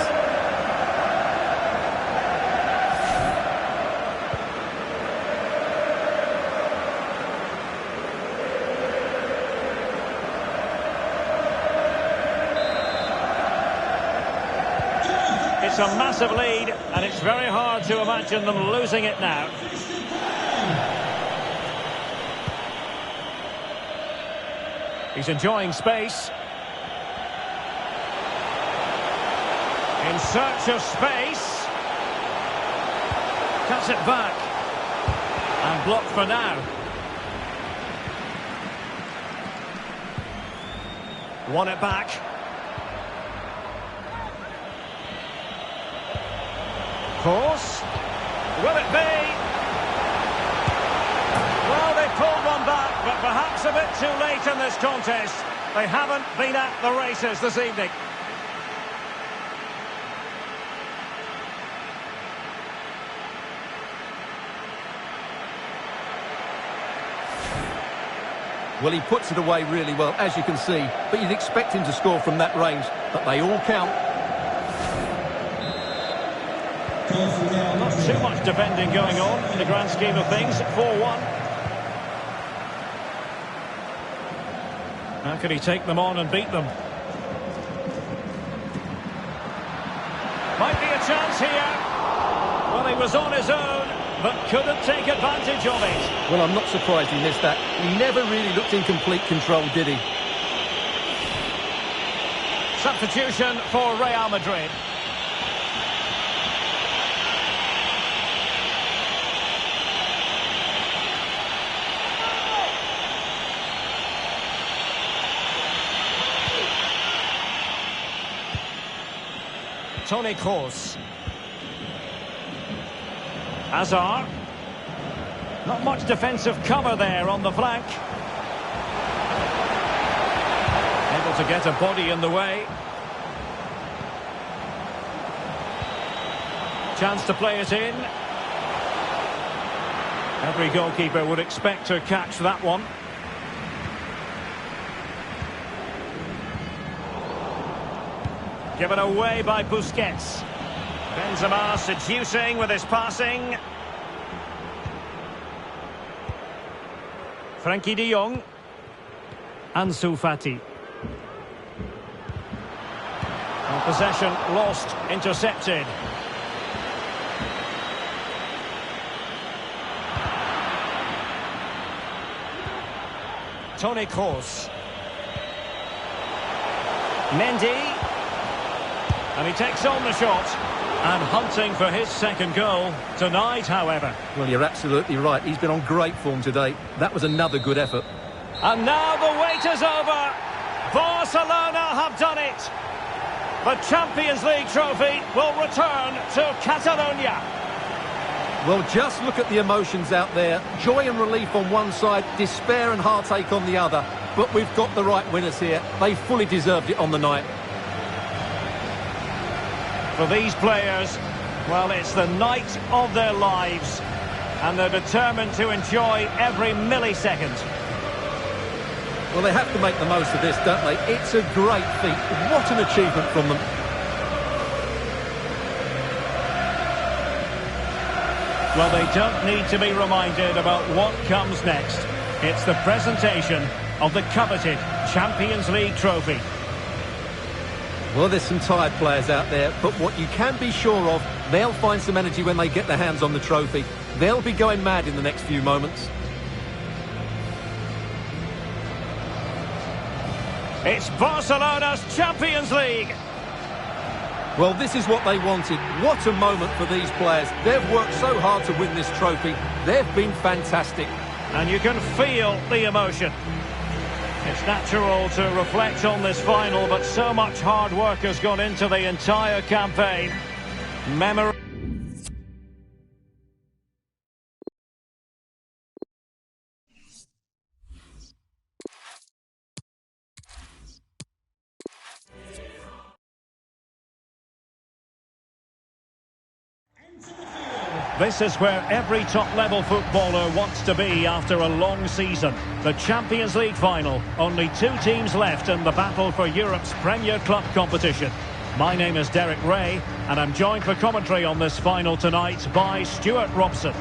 It's a massive lead, and it's very hard to imagine them losing it now. He's enjoying space. In search of space. Cuts it back. And blocked for now. Won it back. Course. Will it be? Well, they pulled one back, but perhaps a bit too late in this contest. They haven't been at the races this evening. Well, he puts it away really well, as you can see, but you'd expect him to score from that range, but they all count. Not too much defending going on in the grand scheme of things. 4-1. How can he take them on and beat them? Might be a chance here. Well, he was on his own, but couldn't take advantage of it. Well, I'm not surprised he missed that. He never really looked in complete control, did he? Substitution for Real Madrid. Toni Kroos. Hazard. Not much defensive cover there on the flank. Able to get a body in the way. Chance to play it in. Every goalkeeper would expect to catch that one. Given away by Busquets. Benzema seducing with his passing. Frankie de Jong. Ansu Fati. And possession lost, intercepted. Toni Kroos. Mendy. And he takes on the shot. And hunting for his second goal tonight, however. Well, you're absolutely right. He's been on great form today. That was another good effort. And now the wait is over. Barcelona have done it. The Champions League trophy will return to Catalonia. Well, just look at the emotions out there. Joy and relief on one side, despair and heartache on the other. But we've got the right winners here. They fully deserved it on the night. For these players, well, it's the night of their lives. And they're determined to enjoy every millisecond. Well, they have to make the most of this, don't they? It's a great feat. What an achievement from them. Well, they don't need to be reminded about what comes next. It's the presentation of the coveted Champions League trophy. Well, there's some tired players out there, but what you can be sure of, they'll find some energy when they get their hands on the trophy. They'll be going mad in the next few moments. It's Barcelona's Champions League. Well, this is what they wanted. What a moment for these players. They've worked so hard to win this trophy. They've been fantastic. And you can feel the emotion. It's natural to reflect on this final, but so much hard work has gone into the entire campaign. Memory. This is where every top-level footballer wants to be after a long season. The Champions League final. Only 2 teams left in the battle for Europe's Premier Club competition. My name is Derek Ray, and I'm joined for commentary on this final tonight by Stuart Robson.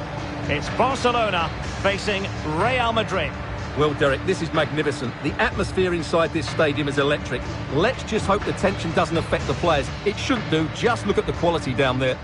It's Barcelona facing Real Madrid. Well, Derek, this is magnificent. The atmosphere inside this stadium is electric. Let's just hope the tension doesn't affect the players. It shouldn't do. Just look at the quality down there.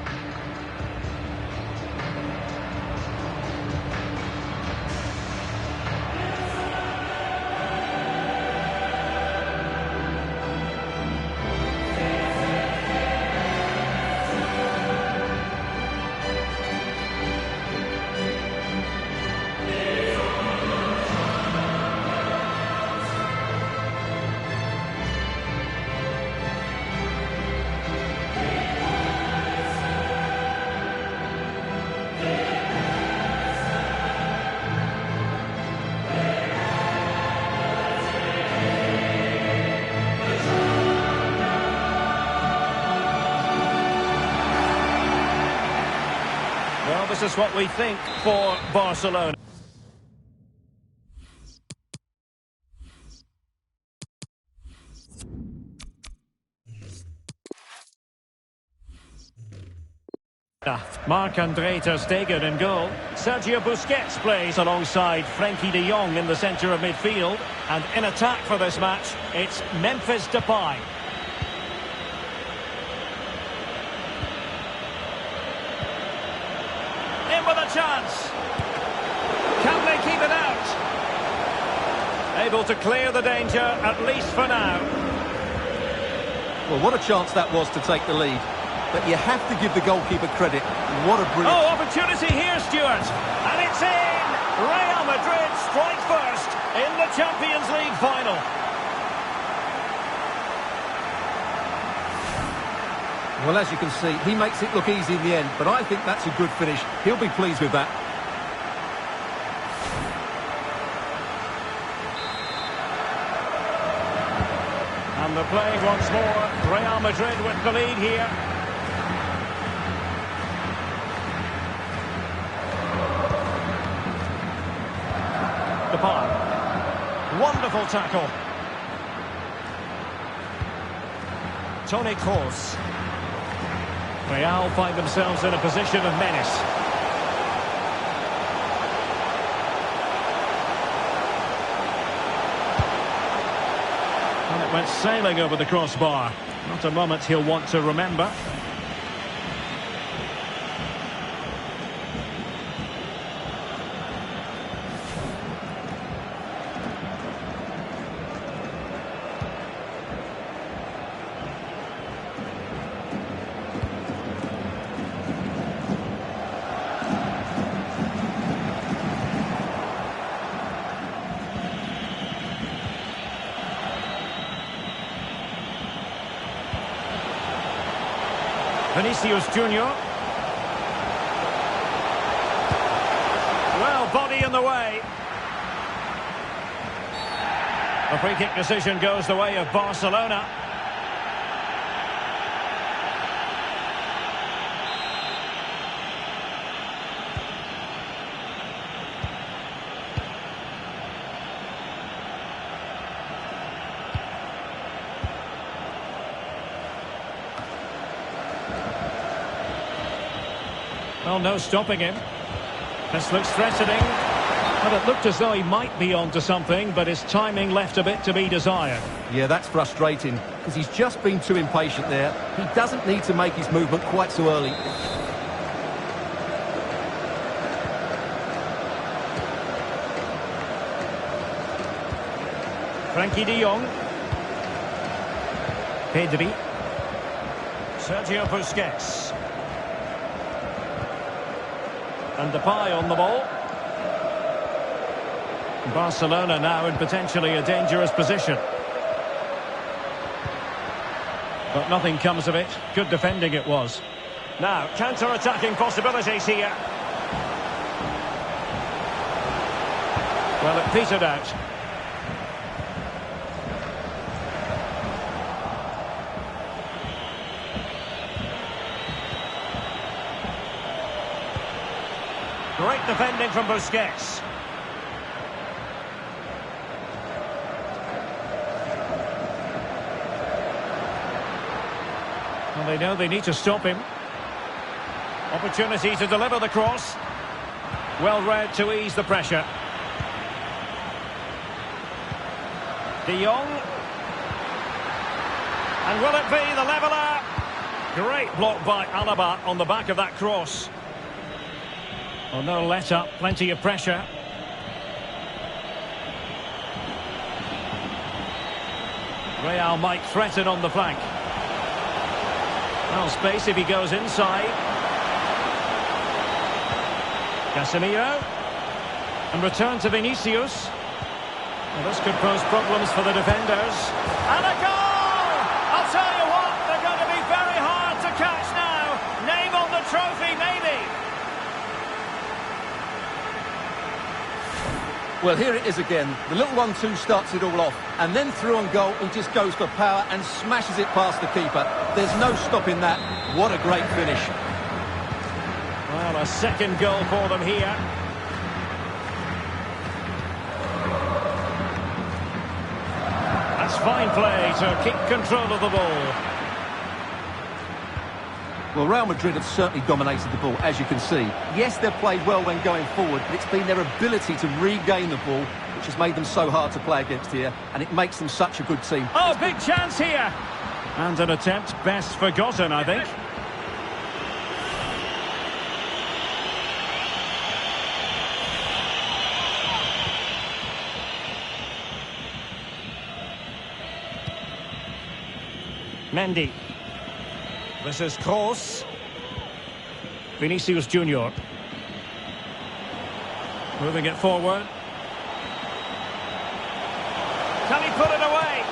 Well, this is what we think for Barcelona. Marc-André ter Stegen in goal. Sergio Busquets plays alongside Frenkie de Jong in the centre of midfield. And in attack for this match, it's Memphis Depay. In with a chance. Can they keep it out? Able to clear the danger, at least for now. Well, what a chance that was to take the lead. But you have to give the goalkeeper credit. What a brilliant... Oh, opportunity here, Stuart. And it's in! Real Madrid strike first in the Champions League final. Well, as you can see, he makes it look easy in the end, but I think that's a good finish. He'll be pleased with that. And they're playing once more. Real Madrid with the lead here. Depay. Wonderful tackle. Toni Kroos. Real find themselves in a position of menace. And it went sailing over the crossbar. Not a moment he'll want to remember. Vinicius Junior. Well, body in the way. The free kick decision goes the way of Barcelona. Well, no stopping him. This looks threatening. Well, it looked as though he might be onto something, but his timing left a bit to be desired. Yeah, that's frustrating, because he's just been too impatient there. He doesn't need to make his movement quite so early. Frankie de Jong. Pedri. Sergio Busquets. And Depay on the ball. Barcelona now in potentially a dangerous position. But nothing comes of it. Good defending it was. Now, counter-attacking possibilities here. Well, it petered out. Great defending from Busquets. Well, they know they need to stop him. Opportunity to deliver the cross. Well read to ease the pressure. De Jong. And will it be the leveller? Great block by Alaba on the back of that cross. Well, no let up, plenty of pressure. Real might threaten on the flank. Well, space if he goes inside. Casemiro. And return to Vinicius. Well, this could pose problems for the defenders. And a goal! I'll tell you what, they're going to be very hard to catch now. Name on the trophy, maybe. Well, here it is again. The little 1-2 starts it all off. And then through on goal, he just goes for power and smashes it past the keeper. There's no stopping that. What a great finish. Well, a second goal for them here. That's fine play to keep control of the ball. Well, Real Madrid have certainly dominated the ball, as you can see. Yes, they've played well when going forward, but it's been their ability to regain the ball which has made them so hard to play against here, and it makes them such a good team. Oh, big chance here! And an attempt best forgotten, I think. Mendy. This is Kroos. Vinicius Junior. Moving it forward. Can he put it away?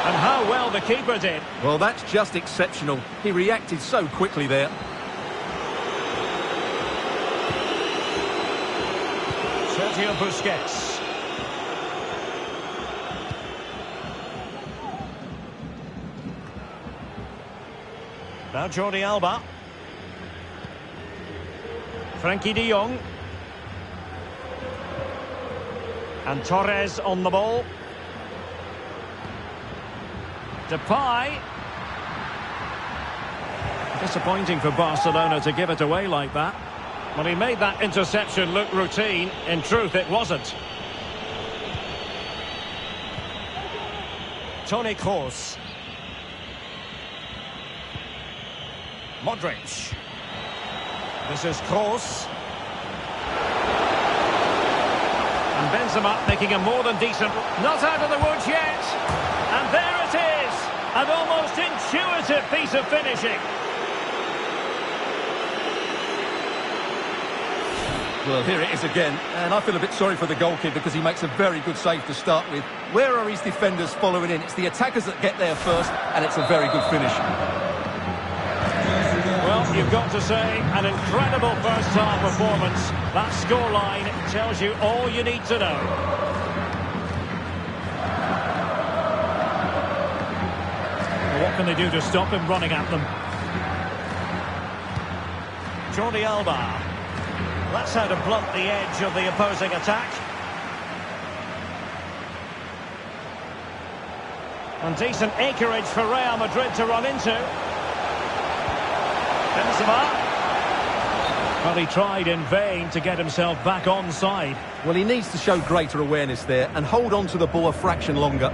And how well the keeper did. Well, that's just exceptional. He reacted so quickly there. Sergio Busquets. Now Jordi Alba. Frankie de Jong. And Torres on the ball. Depay. Disappointing for Barcelona to give it away like that. Well, he made that interception look routine. In truth, it wasn't. Toni Kroos. Modric. This is Kroos. And Benzema making a more than decent... Not out of the woods yet. And there it is. An almost intuitive piece of finishing. Well, here it is again. And I feel a bit sorry for the goalkeeper because he makes a very good save to start with. Where are his defenders following in? It's the attackers that get there first, and it's a very good finish. Well, you've got to say, an incredible first-half performance. That scoreline tells you all you need to know. Well, what can they do to stop him running at them? Jordi Alba. That's how to blunt the edge of the opposing attack. And decent acreage for Real Madrid to run into. Benzema. Well, he tried in vain to get himself back onside. Well, he needs to show greater awareness there and hold on to the ball a fraction longer.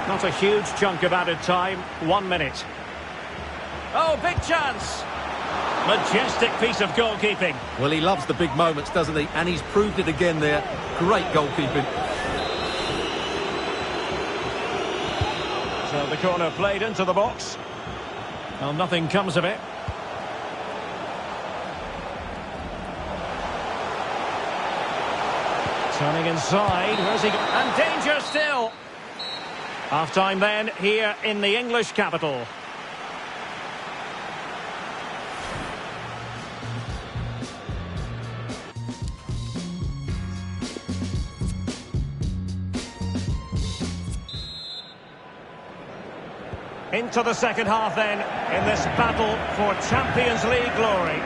Not a huge chunk of added time. 1 minute. Oh, big chance! Majestic piece of goalkeeping. Well, he loves the big moments, doesn't he? And he's proved it again there. Great goalkeeping. So the corner played into the box. Well, nothing comes of it. Turning inside. Where's he? And danger still. Half-time then, here in the English capital. Into the second half then, in this battle for Champions League glory.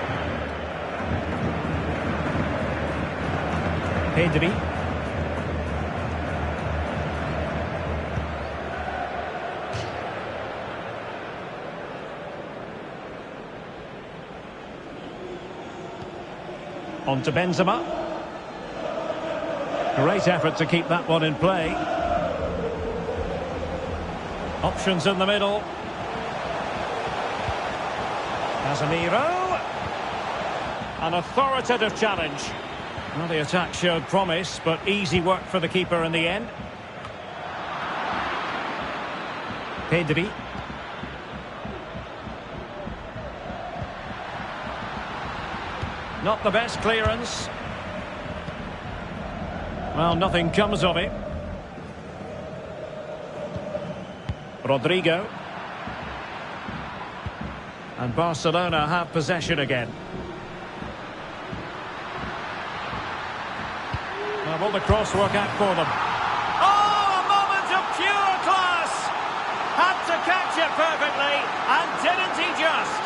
Pedri. On to Benzema. Great effort to keep that one in play. Options in the middle. Casemiro. An authoritative challenge. Well, the attack showed promise, but easy work for the keeper in the end. Pedri. Not the best clearance. Well, nothing comes of it. Rodrigo. And Barcelona have possession again. Now, will the cross work out for them? Oh, a moment of pure class! Had to catch it perfectly, and didn't he just?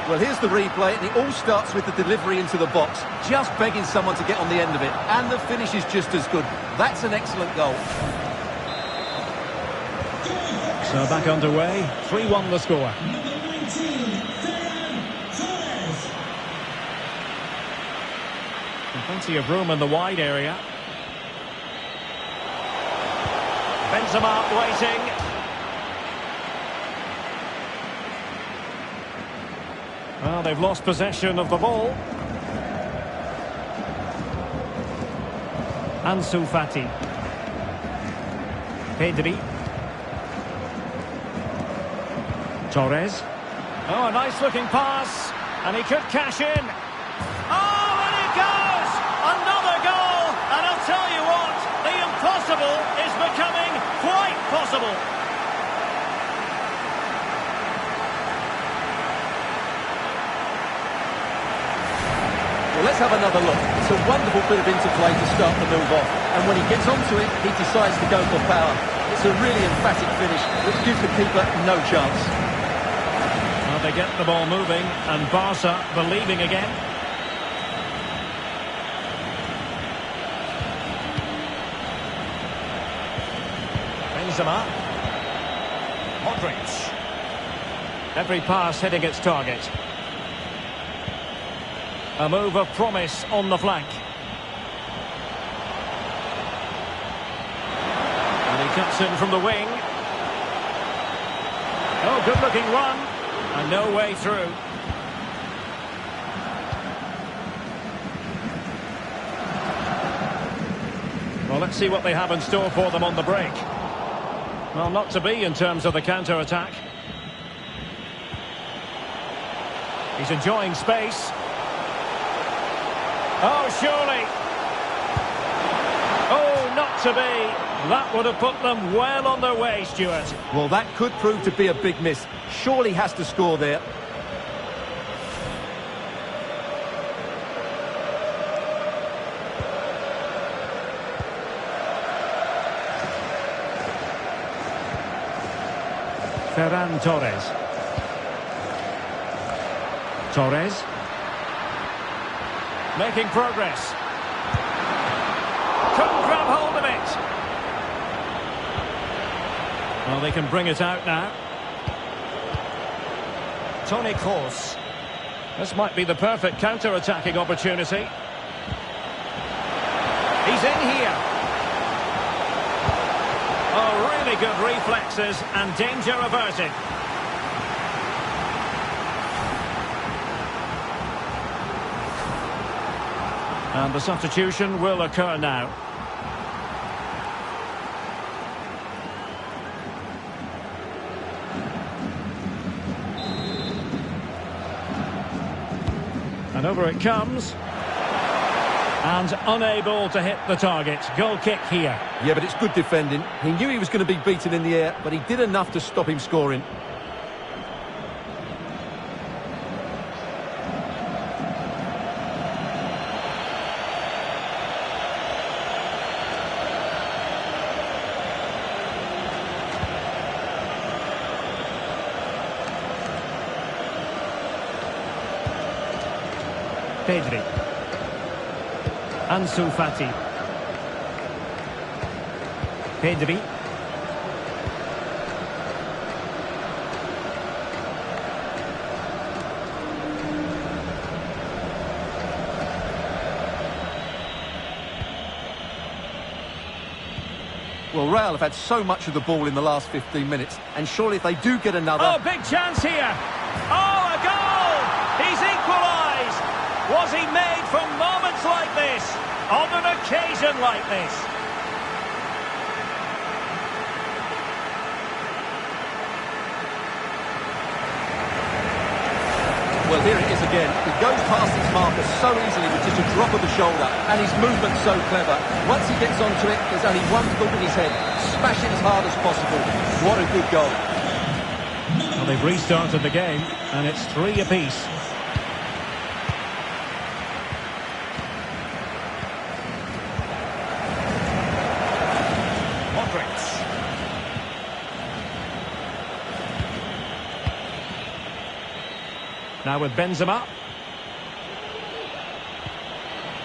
Well, here's the replay, and it all starts with the delivery into the box. Just begging someone to get on the end of it. And the finish is just as good. That's an excellent goal. So back underway. 3-1 the score. Number 19, And plenty of room in the wide area. Benzema waiting. Well, they've lost possession of the ball. Ansu Fati. Pedri. Torres. Oh, a nice-looking pass. And he could cash in. Oh, and it goes! Another goal! And I'll tell you what, the impossible is becoming quite possible. Well, let's have another look. It's a wonderful bit of interplay to start the move off. And when he gets onto it, he decides to go for power. It's a really emphatic finish, which gives the keeper no chance. Well, they get the ball moving, and Barca believing again. Benzema. Modric. Every pass hitting its target. A move of promise on the flank. And he cuts in from the wing. Oh, good-looking run. And no way through. Well, let's see what they have in store for them on the break. Well, not to be in terms of the counter-attack. He's enjoying space. Oh, surely. Oh, not to be. That would have put them well on their way, Stuart. Well, that could prove to be a big miss. Surely has to score there. Ferran Torres. Torres. Making progress. Couldn't grab hold of it. Well, they can bring it out now. Toni Kroos. This might be the perfect counter-attacking opportunity. He's in here. Oh, really good reflexes and danger averted. And the substitution will occur now. And over it comes. And unable to hit the target. Goal kick here. Yeah, but it's good defending. He knew he was going to be beaten in the air, but he did enough to stop him scoring. Pedri. Ansu Fati. Pedri. Well, Real have had so much of the ball in the last 15 minutes, and surely if they do get another... Oh, big chance here! Oh, a goal! He's equalised! Was he made for moments like this? On an occasion like this? Well, here it is again. He goes past his marker so easily with just a drop of the shoulder, and his movement's so clever. Once he gets onto it, there's only one thought in his head. Smash it as hard as possible. What a good goal. Well, they've restarted the game, and it's 3 apiece. Now with Benzema.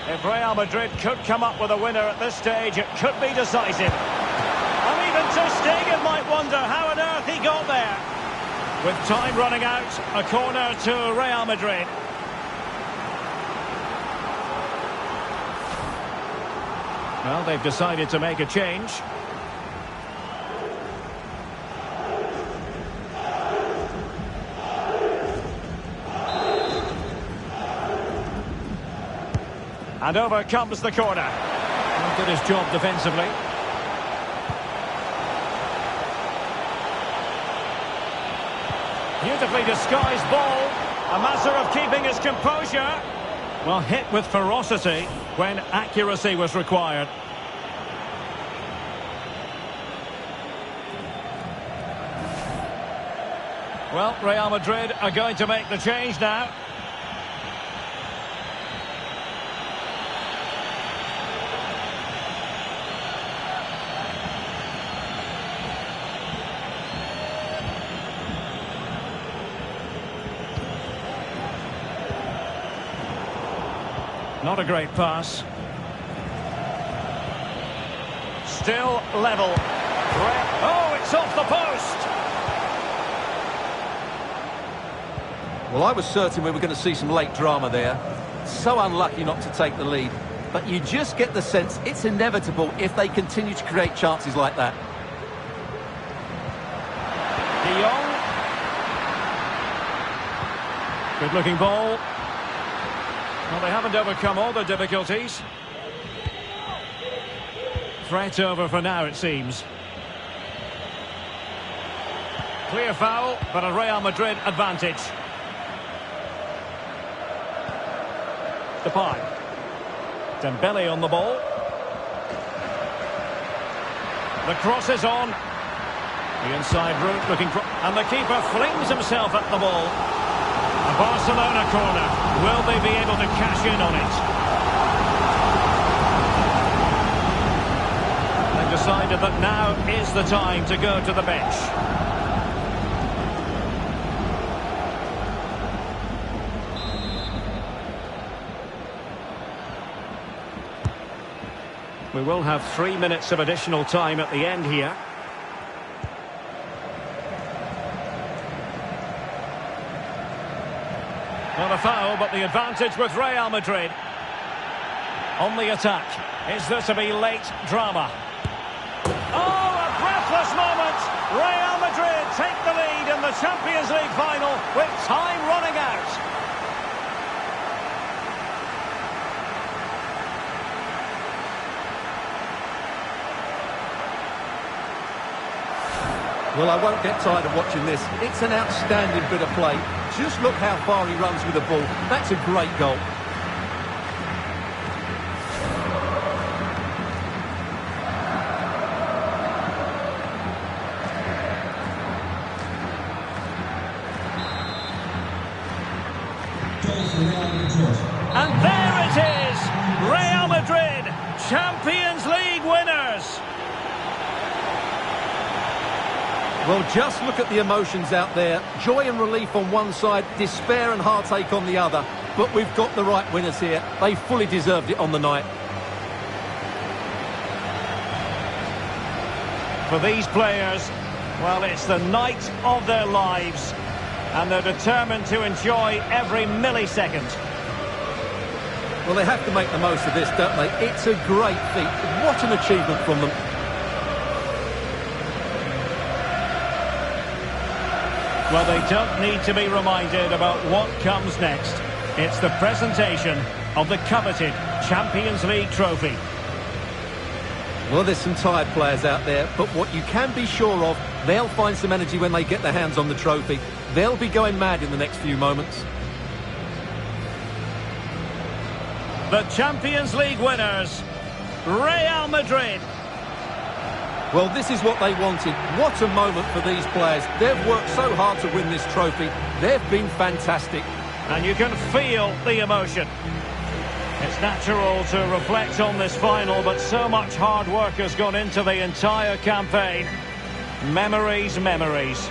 If Real Madrid could come up with a winner at this stage, it could be decisive. And even Ter Stegen might wonder how on earth he got there. With time running out, a corner to Real Madrid. Well, they've decided to make a change. And over comes the corner. And did his job defensively. Beautifully disguised ball. A matter of keeping his composure. Well, hit with ferocity when accuracy was required. Well, Real Madrid are going to make the change now. Not a great pass. Still level. Oh, it's off the post. Well, I was certain we were going to see some late drama there. So unlucky not to take the lead. But you just get the sense it's inevitable if they continue to create chances like that. De Jong. Good-looking ball. Well, they haven't overcome all the difficulties. Threat over for now, it seems. Clear foul, but a Real Madrid advantage. Depay. Dembele on the ball. The cross is on. The inside route looking... And the keeper flings himself at the ball. A Barcelona corner. Will they be able to cash in on it? They've decided that now is the time to go to the bench. We will have 3 minutes of additional time at the end here. Not a foul, but the advantage with Real Madrid. On the attack. Is there to be late drama? Oh, a breathless moment! Real Madrid take the lead in the Champions League final with time running out. Well, I won't get tired of watching this. It's an outstanding bit of play. Just look how far he runs with the ball. That's a great goal. And there it is! Real Madrid, Champions League winners! Well, just look at the emotions out there. Joy and relief on one side, despair and heartache on the other. But we've got the right winners here. They fully deserved it on the night. For these players, well, it's the night of their lives. And they're determined to enjoy every millisecond. Well, they have to make the most of this, don't they? It's a great feat. What an achievement from them. Well, they don't need to be reminded about what comes next. It's the presentation of the coveted Champions League trophy. Well, there's some tired players out there, but what you can be sure of, they'll find some energy when they get their hands on the trophy. They'll be going mad in the next few moments. The Champions League winners, Real Madrid. Well, this is what they wanted. What a moment for these players. They've worked so hard to win this trophy. They've been fantastic. And you can feel the emotion. It's natural to reflect on this final, but so much hard work has gone into the entire campaign. Memories, memories.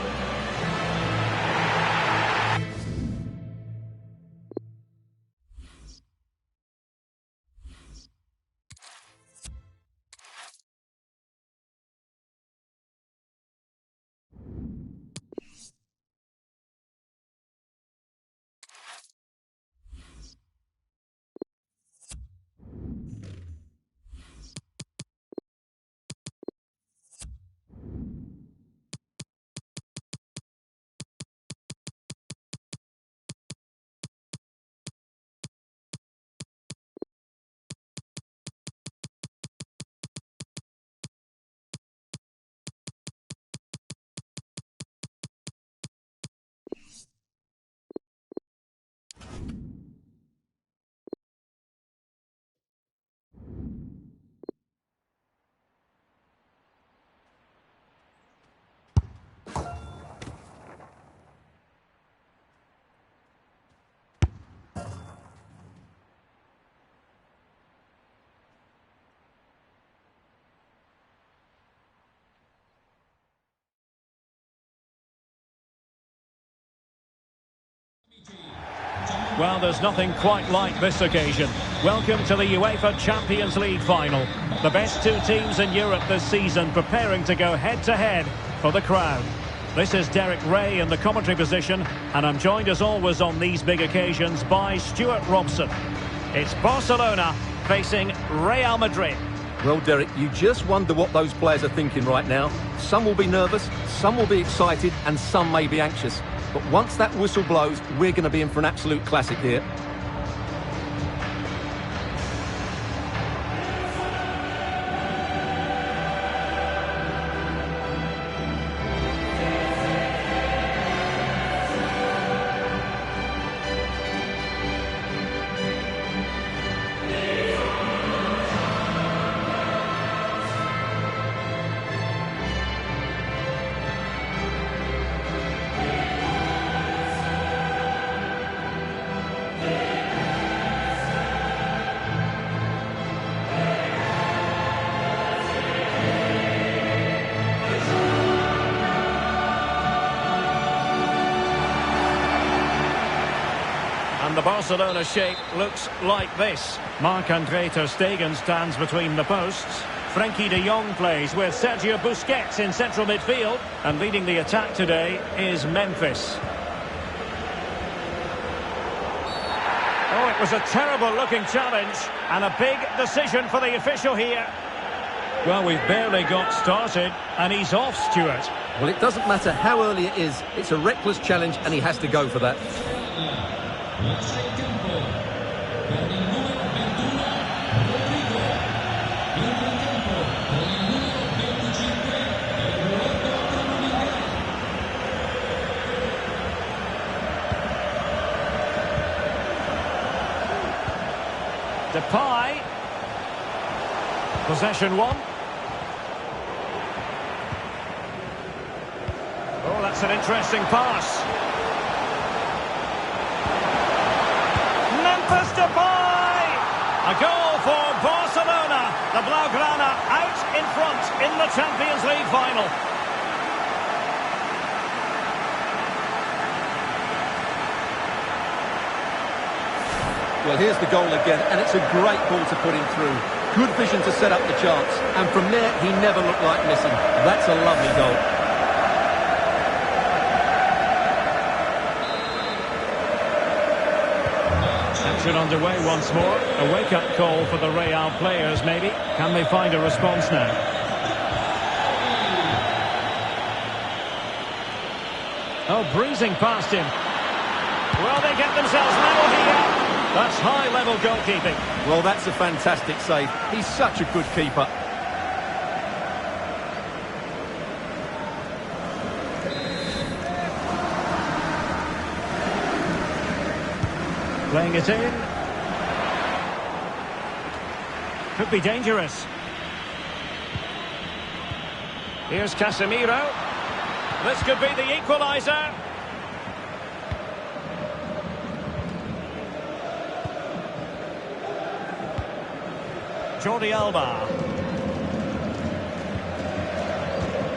Well, there's nothing quite like this occasion. Welcome to the UEFA Champions League final. The best two teams in Europe this season preparing to go head-to-head for the crown. This is Derek Ray in the commentary position, and I'm joined as always on these big occasions by Stuart Robson. It's Barcelona facing Real Madrid. Well, Derek, you just wonder what those players are thinking right now. Some will be nervous, some will be excited, and some may be anxious. But once that whistle blows, we're going to be in for an absolute classic here. Barcelona shape looks like this. Marc-Andre ter Stegen stands between the posts. Frenkie de Jong plays with Sergio Busquets in central midfield. And leading the attack today is Memphis. Oh, it was a terrible-looking challenge. And a big decision for the official here. Well, we've barely got started, and he's off, Stuart. Well, it doesn't matter how early it is. It's a reckless challenge, and he has to go for that. Depay. Possession one. Oh, that's an interesting pass. Memphis Depay! A goal for Barcelona. The Blaugrana out in front in the Champions League final. Well, here's the goal again, and it's a great ball to put him through. Good vision to set up the chance, and from there, he never looked like missing. That's a lovely goal. Action underway once more. A wake-up call for the Real players, maybe. Can they find a response now? Oh, breezing past him. Well, they get themselves level here. That's high-level goalkeeping. Well, that's a fantastic save. He's such a good keeper. Playing it in. Could be dangerous. Here's Casemiro. This could be the equaliser. Jordi Alba.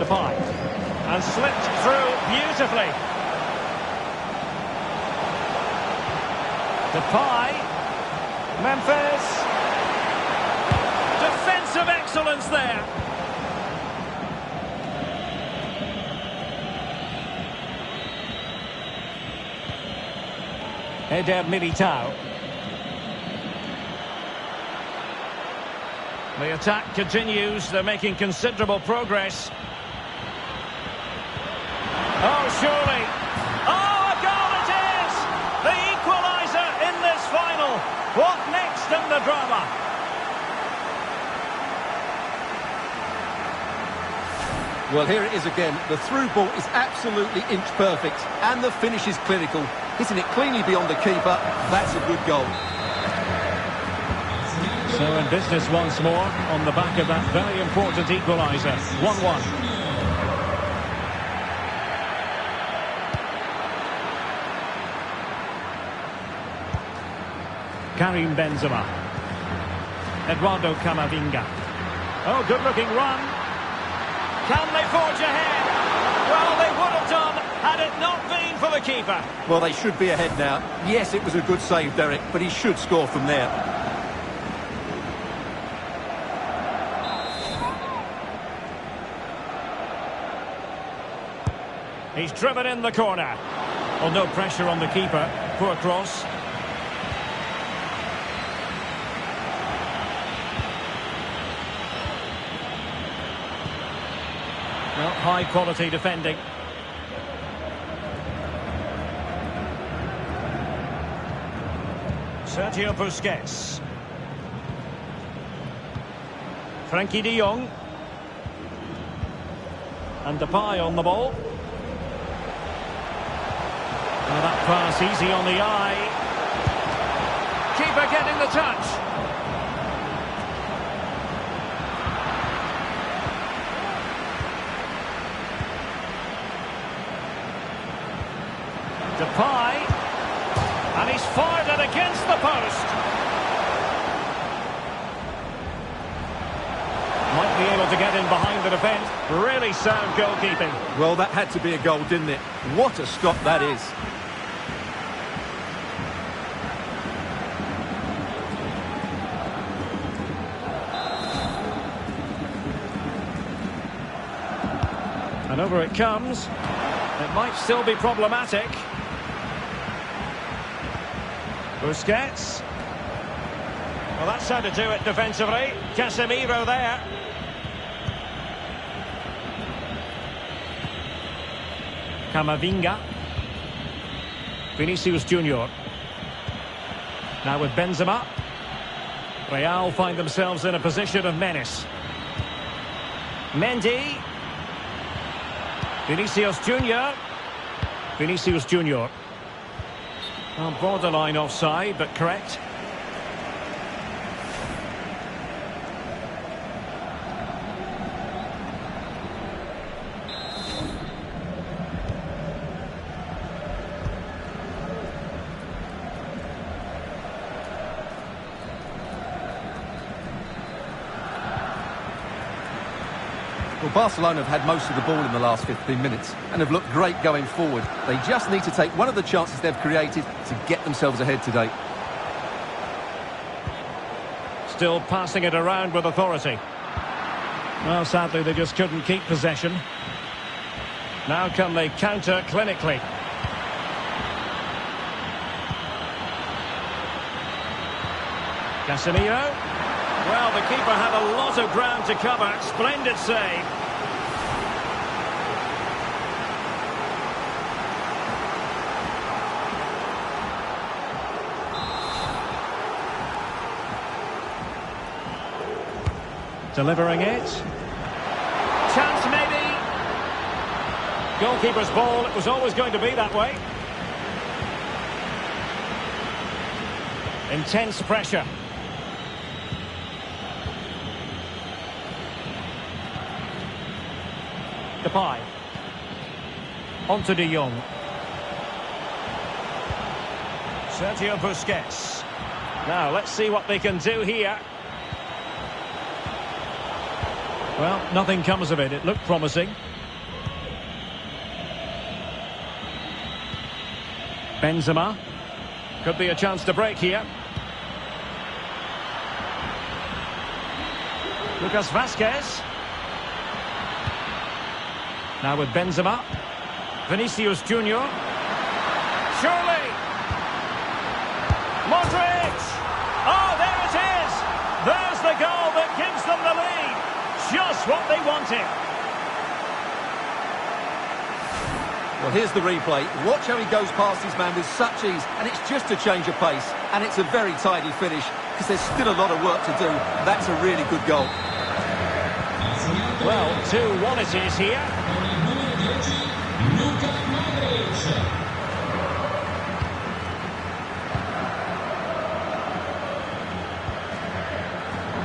Depay. And slipped through beautifully. Depay. Memphis. Defensive excellence there. Eder Militao. The attack continues. They're making considerable progress. Oh, surely. Oh, a goal it is! The equaliser in this final. What next in the drama? Well, here it is again. The through ball is absolutely inch perfect, and the finish is clinical. Hitting it cleanly beyond the keeper. That's a good goal. So in business once more on the back of that very important equaliser. 1-1. Karim Benzema. Eduardo Camavinga. Oh, good-looking run. Can they forge ahead? Well, they would have done had it not been for the keeper. Well, they should be ahead now. Yes, it was a good save, Derek, but he should score from there. He's driven in the corner. Well, no pressure on the keeper. Poor cross. Well, high quality defending. Sergio Busquets. Frenkie de Jong. And Depay on the ball. Well, that pass easy on the eye. Keeper getting the touch. Depay. And he's fired it against the post. Might be able to get in behind the defence. Really sound goalkeeping. Well, that had to be a goal, didn't it? What a stop that is. And over it comes. It might still be problematic. Busquets. Well, that's how to do it defensively. Casemiro there. Camavinga. Vinicius Junior. Now with Benzema. Real find themselves in a position of menace. Mendy. Vinicius Junior. Vinicius Junior. Well, borderline offside, but correct. Well, Barcelona have had most of the ball in the last 15 minutes and have looked great going forward. They just need to take one of the chances they've created to get themselves ahead today. Still passing it around with authority. Well, sadly, they just couldn't keep possession. Now can they counter clinically? Casemiro. Well, the keeper had a lot of ground to cover. Splendid save. Delivering it. Chance maybe. Goalkeeper's ball. It was always going to be that way. Intense pressure. Depay. On to De Jong. Sergio Busquets. Now, let's see what they can do here. Well, nothing comes of it. It looked promising. Benzema. Could be a chance to break here. Lucas Vazquez. Now with Benzema. Vinicius Junior. Surely. Modric. Oh, there it is. There's the goal that gives them the lead. Just what they wanted. Well, here's the replay. Watch how he goes past his man with such ease, and it's just a change of pace. And it's a very tidy finish, because there's still a lot of work to do. That's a really good goal. Well, 2-1 it is here.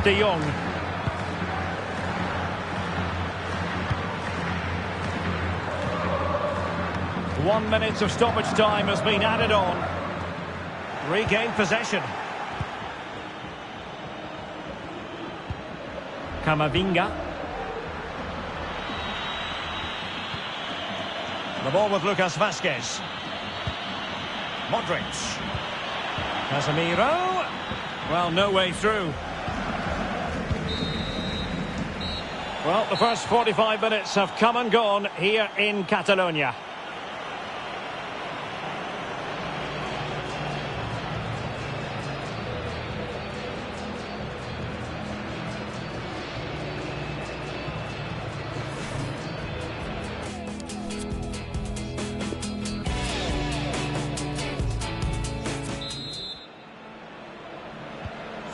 De Jong. One minute of stoppage time has been added on. Regained possession. Camavinga. The ball with Lucas Vazquez. Modric. Casemiro. Well, no way through. Well, the first 45 minutes have come and gone here in Catalonia.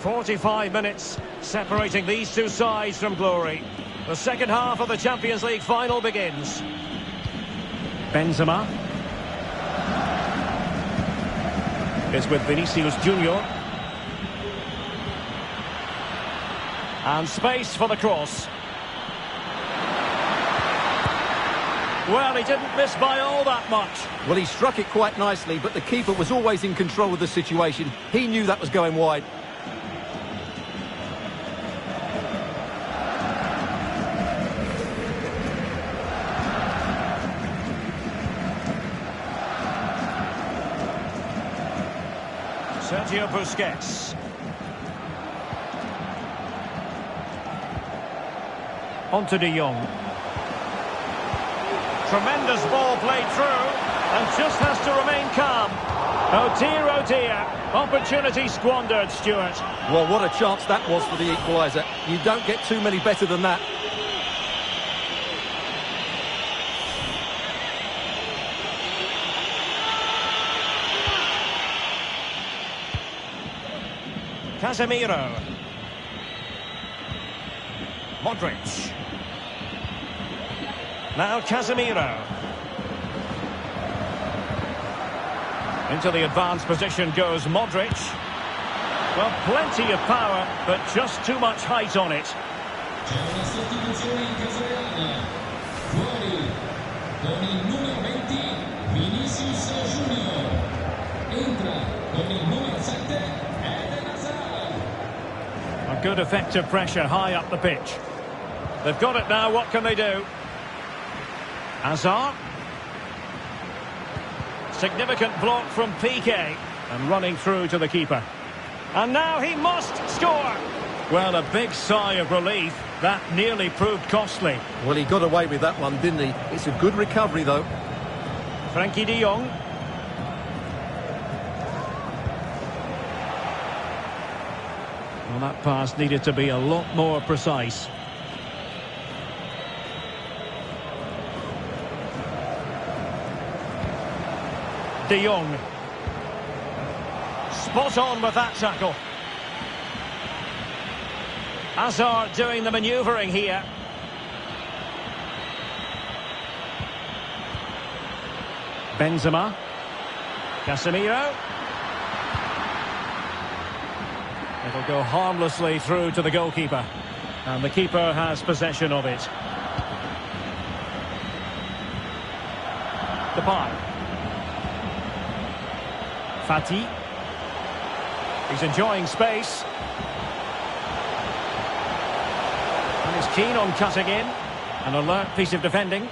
"45 minutes separating these two sides from glory. The second half of the Champions League final begins. Benzema is with Vinicius Junior. And space for the cross. Well, he didn't miss by all that much. Well, he struck it quite nicely, but the keeper was always in control of the situation. He knew that was going wide. Sergio Busquets. On to De Jong. Tremendous ball played through, and just has to remain calm. Oh dear, opportunity squandered, Stuart. Well, what a chance that was for the equaliser. You don't get too many better than that. Casemiro. Modric. Now Casemiro. Into the advanced position goes Modric. Well, plenty of power, but just too much height on it. C'è una sostituzione in casa reale. Fuori con il numero 20 Vinicius Junior. Entra con il numero 7 Eden Hazard. A good effective pressure high up the pitch. They've got it now, what can they do? Hazard. Significant block from Piqué. And running through to the keeper. And now he must score! Well, a big sigh of relief. That nearly proved costly. Well, he got away with that one, didn't he? It's a good recovery, though. Frankie de Jong. Well, that pass needed to be a lot more precise. De Jong. Spot on with that tackle. Hazard doing the manoeuvring here. Benzema. Casemiro. It'll go harmlessly through to the goalkeeper. And the keeper has possession of it. Depay. Fati. He's enjoying space. And he's keen on cutting in. An alert piece of defending.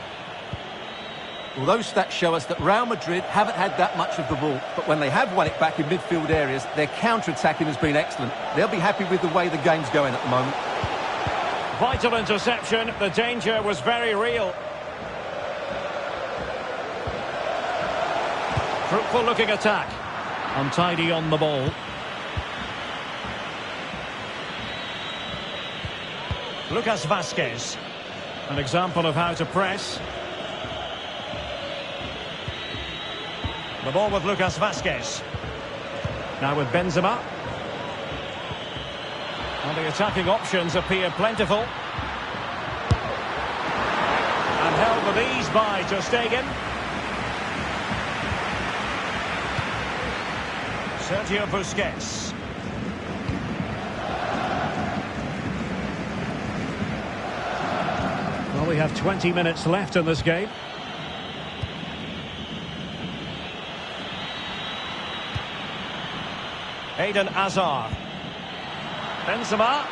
Well, those stats show us that Real Madrid haven't had that much of the ball, but when they have won it back in midfield areas, their counter-attacking has been excellent. They'll be happy with the way the game's going at the moment. Vital interception. The danger was very real. Fruitful looking attack. Untidy on the ball. Lucas Vazquez. An example of how to press. The ball with Lucas Vazquez. Now with Benzema. And the attacking options appear plentiful. And held with ease by Ter Stegen. Sergio Busquets. Well, we have 20 minutes left in this game. Eden Hazard. Benzema.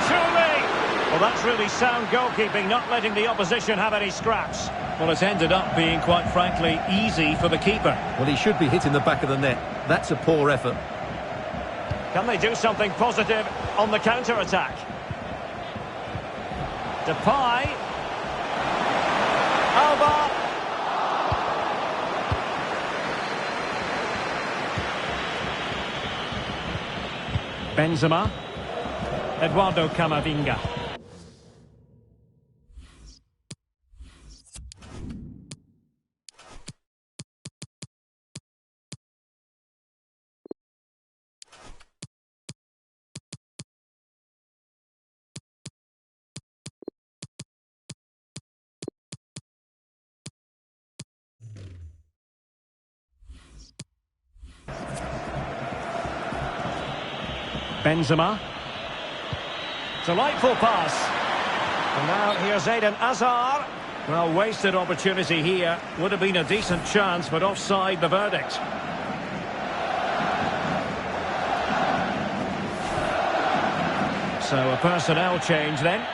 Surely! Well, that's really sound goalkeeping, not letting the opposition have any scraps. Well, it's ended up being, quite frankly, easy for the keeper. Well, he should be hitting the back of the net. That's a poor effort. Can they do something positive on the counter-attack? Depay. Alba. Benzema. Eduardo Camavinga. Benzema. Delightful pass. And now here's Eden Hazard. Well, wasted opportunity here. Would have been a decent chance, but offside the verdict. So a personnel change then.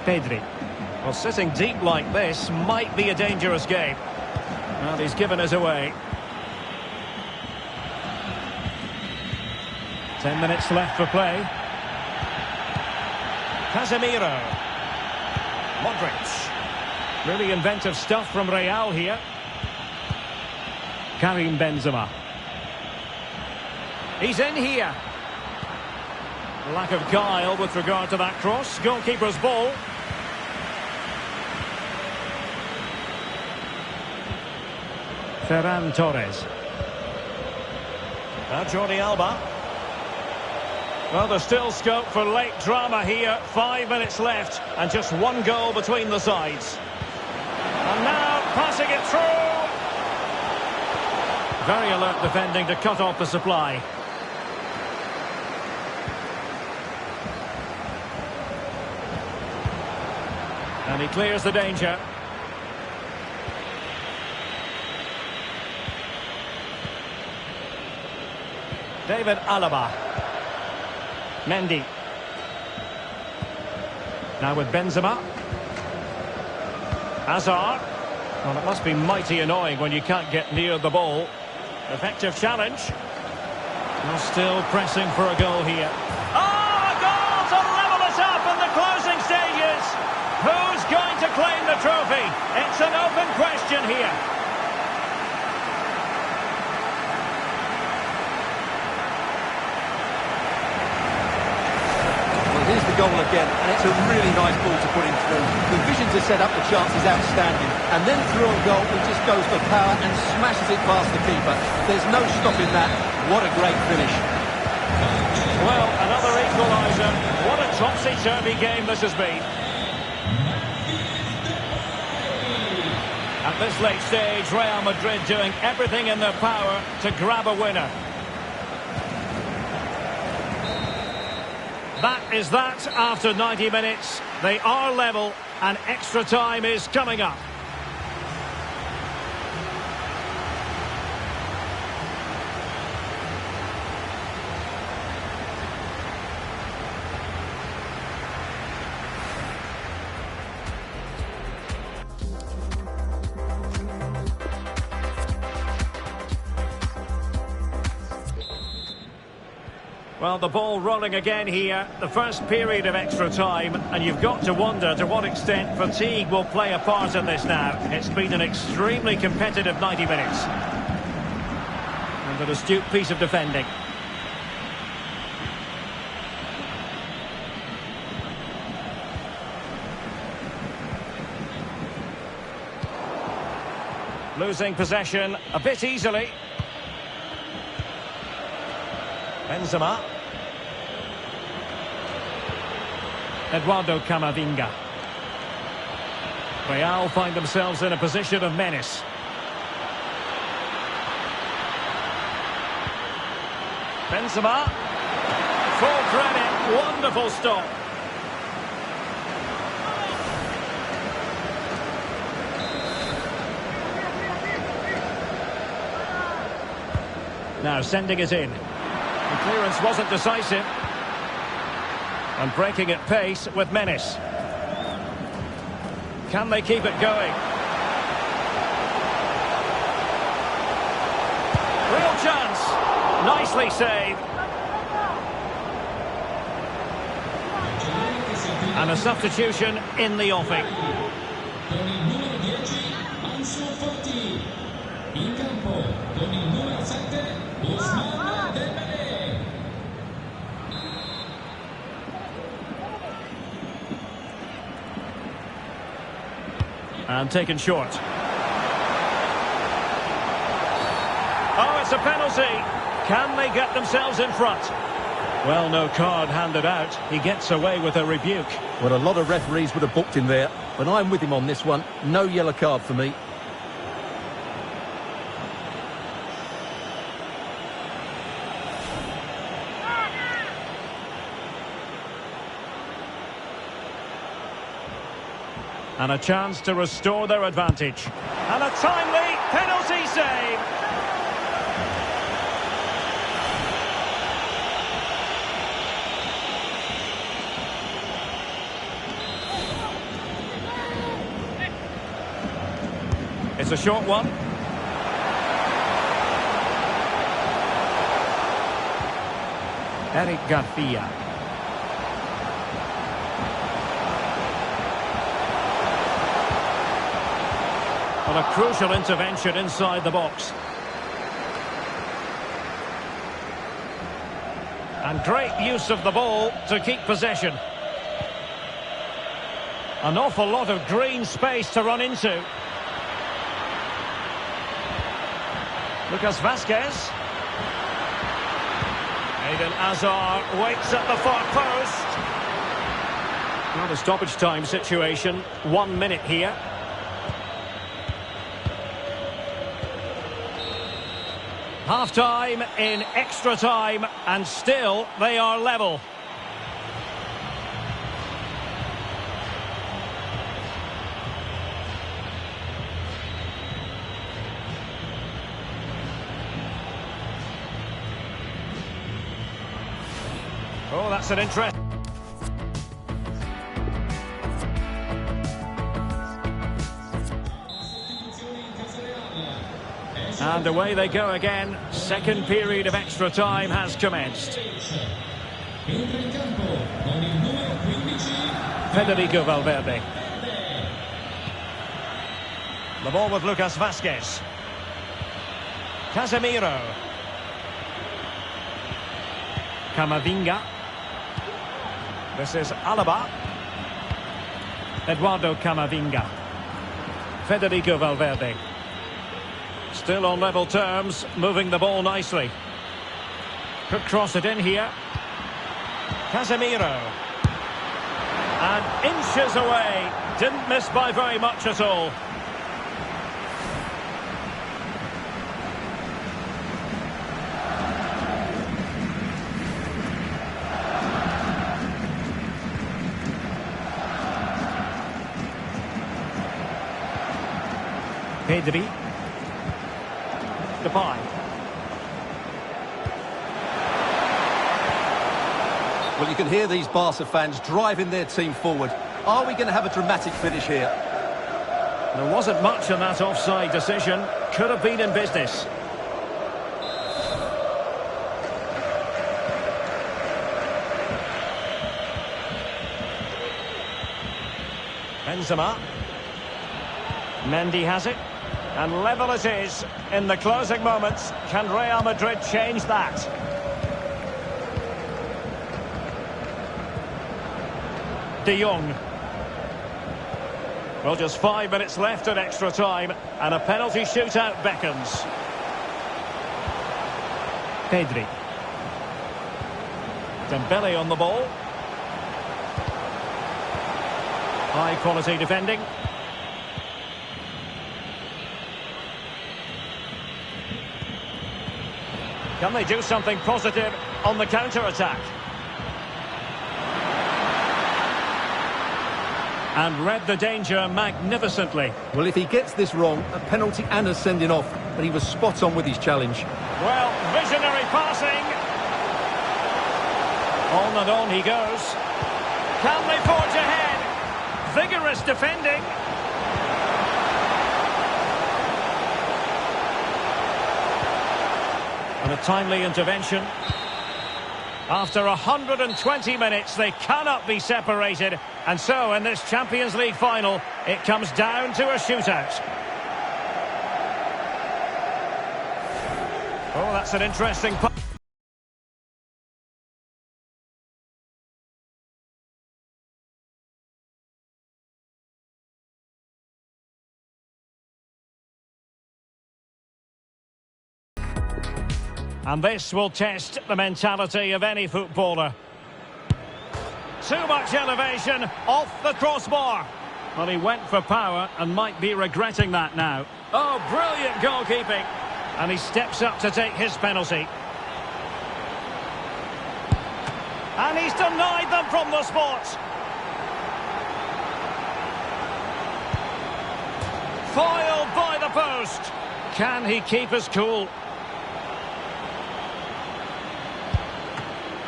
Pedri. Well, sitting deep like this might be a dangerous game. Well, he's given us away. 10 minutes left for play. Casemiro. Modric. Really inventive stuff from Real here. Karim Benzema. He's in here. Lack of guile with regard to that cross. Goalkeeper's ball. Ferran Torres. Now Jordi Alba. Well, there's still scope for late drama here. 5 minutes left and just one goal between the sides. And now passing it through. Very alert defending to cut off the supply. And he clears the danger. David Alaba. Mendy. Now with Benzema. Hazard. Well, it must be mighty annoying when you can't get near the ball. Effective challenge. Well, still pressing for a goal here. Oh, a goal to level us up in the closing stages. Who's going to claim the trophy? It's an open question here. Here's the goal again, and it's a really nice ball to put him through. The vision to set up the chance is outstanding, and then through on goal, he just goes for power and smashes it past the keeper. There's no stopping that. What a great finish. Well, another equaliser. What a topsy-turvy game this has been. At this late stage, Real Madrid doing everything in their power to grab a winner. That is that after 90 minutes. They are level and extra time is coming up. Well, the ball rolling again here, the first period of extra time, and you've got to wonder to what extent fatigue will play a part in this now. It's been an extremely competitive 90 minutes. And an astute piece of defending. Losing possession a bit easily. Benzema. Eduardo Camavinga. Real find themselves in a position of menace. Benzema. Full credit. Wonderful stop. Now sending it in. The clearance wasn't decisive. And breaking at pace with menace. Can they keep it going? Real chance. Nicely saved. And a substitution in the offing. And taken short. Oh, it's a penalty. Can they get themselves in front? Well, no card handed out. He gets away with a rebuke. Well, a lot of referees would have booked him there, but I'm with him on this one. No yellow card for me. And a chance to restore their advantage. And a timely penalty save. Here's a short one. Eric Garcia. Well, a crucial intervention inside the box. And great use of the ball to keep possession. An awful lot of green space to run into. Lucas Vázquez. Eden Hazard waits at the far post. Not a stoppage time situation. 1 minute here. Half-time in extra time, and still they are level. Oh, that's an interest. And away they go again. Second period of extra time has commenced. Federico Valverde. The ball with Lucas Vázquez. Casemiro. Camavinga. This is Alaba. Eduardo Camavinga. Federico Valverde. Still on level terms, moving the ball nicely. Could cross it in here. Casemiro. And inches away. Didn't miss by very much at all. Pedri. Depay. Well, you can hear these Barca fans driving their team forward. Are we going to have a dramatic finish here? There wasn't much in that offside decision. Could have been in business. Benzema. Mendy has it. And level it is in the closing moments. Can Real Madrid change that? De Jong. Well, just 5 minutes left at extra time, and a penalty shootout beckons. Pedri. Dembele on the ball. High quality defending. Can they do something positive on the counter-attack? And read the danger magnificently. Well, if he gets this wrong, a penalty and a sending off, but he was spot on with his challenge. Well, visionary passing. On he goes. Can they forge ahead? Vigorous defending. And a timely intervention. After 120 minutes, they cannot be separated. And so, in this Champions League final, it comes down to a shootout. Oh, that's an interesting... And this will test the mentality of any footballer. Too much elevation, off the crossbar. Well, he went for power and might be regretting that now. Oh, brilliant goalkeeping. And he steps up to take his penalty. And he's denied them from the spot. Foiled by the post. Can he keep his cool?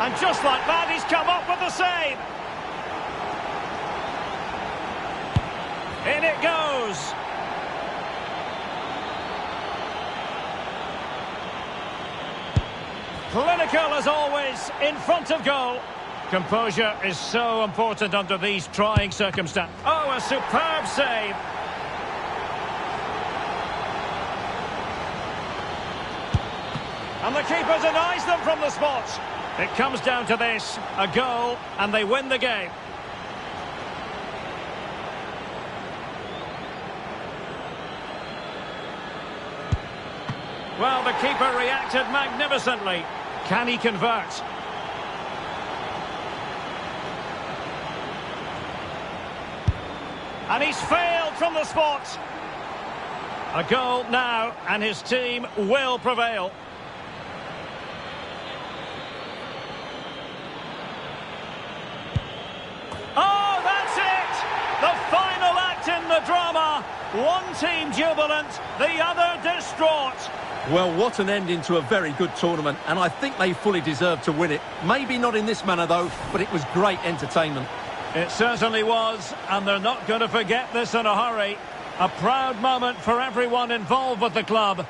And just like that, he's come up with the save. In it goes. Clinical as always, in front of goal. Composure is so important under these trying circumstances. Oh, a superb save. And the keeper denies them from the spot. It comes down to this, a goal, and they win the game. Well, the keeper reacted magnificently. Can he convert? And he's failed from the spot. A goal now, and his team will prevail. Oh, that's it! The final act in the drama. One team jubilant, the other distraught. Well, what an ending to a very good tournament, and I think they fully deserve to win it. Maybe not in this manner, though, but it was great entertainment. It certainly was, and they're not going to forget this in a hurry. A proud moment for everyone involved with the club.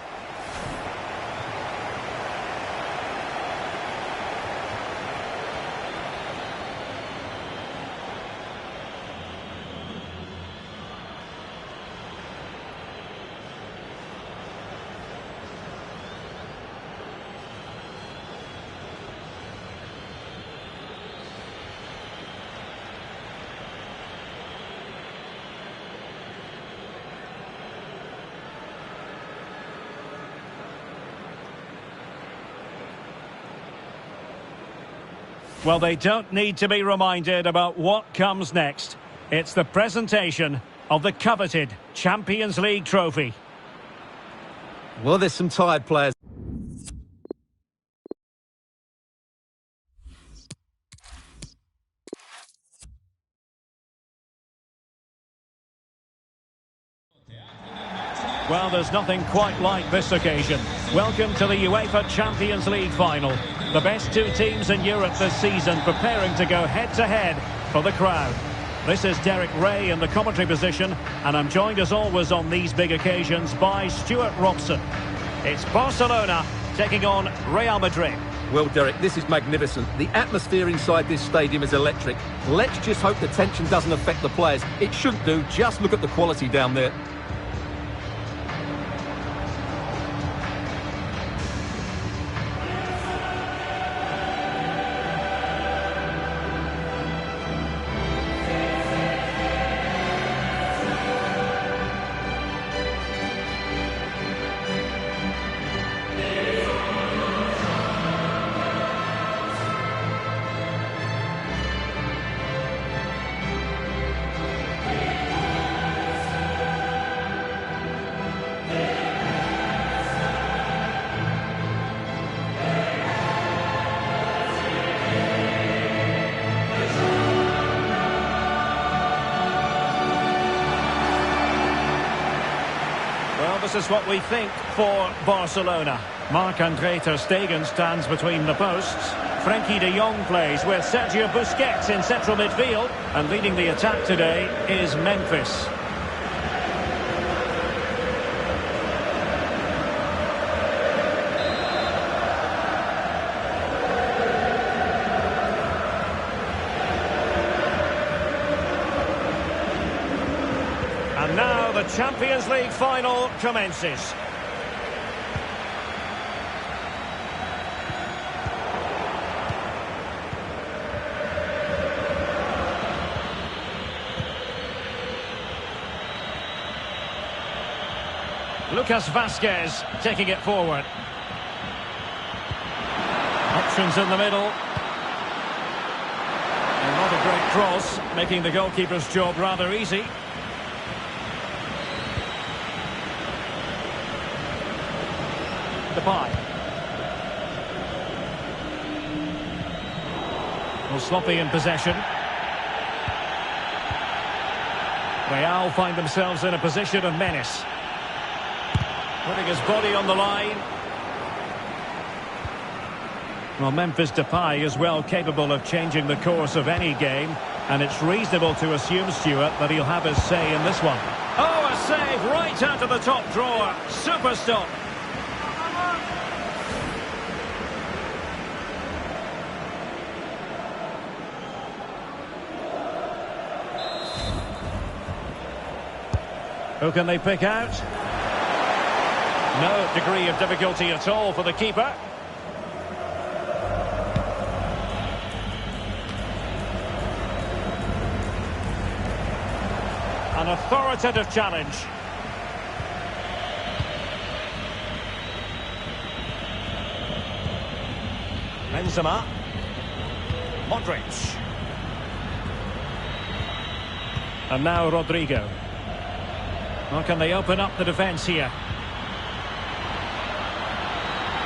Well, they don't need to be reminded about what comes next. It's the presentation of the coveted Champions League trophy. Well, there's some tired players. Well, there's nothing quite like this occasion. Welcome to the UEFA Champions League final. The best two teams in Europe this season preparing to go head-to-head for the crowd. This is Derek Ray in the commentary position, and I'm joined as always on these big occasions by Stuart Robson. It's Barcelona taking on Real Madrid. Well, Derek, this is magnificent. The atmosphere inside this stadium is electric. Let's just hope the tension doesn't affect the players. It shouldn't do. Just look at the quality down there. This is what we think for Barcelona. Marc-Andre ter Stegen stands between the posts. Frenkie de Jong plays with Sergio Busquets in central midfield. And leading the attack today is Memphis. And now the Champions League final commences. Lucas Vazquez taking it forward. Options in the middle. And not a great cross, making the goalkeeper's job rather easy. Depay. Well, sloppy in possession. Real find themselves in a position of menace. Putting his body on the line. Well, Memphis Depay is well capable of changing the course of any game, and it's reasonable to assume, Stuart, that he'll have his say in this one. Oh, a save right out of the top drawer. Super stop. Who can they pick out? No degree of difficulty at all for the keeper. An authoritative challenge. Benzema. Modric. And now Rodrigo. Well, can they open up the defence here?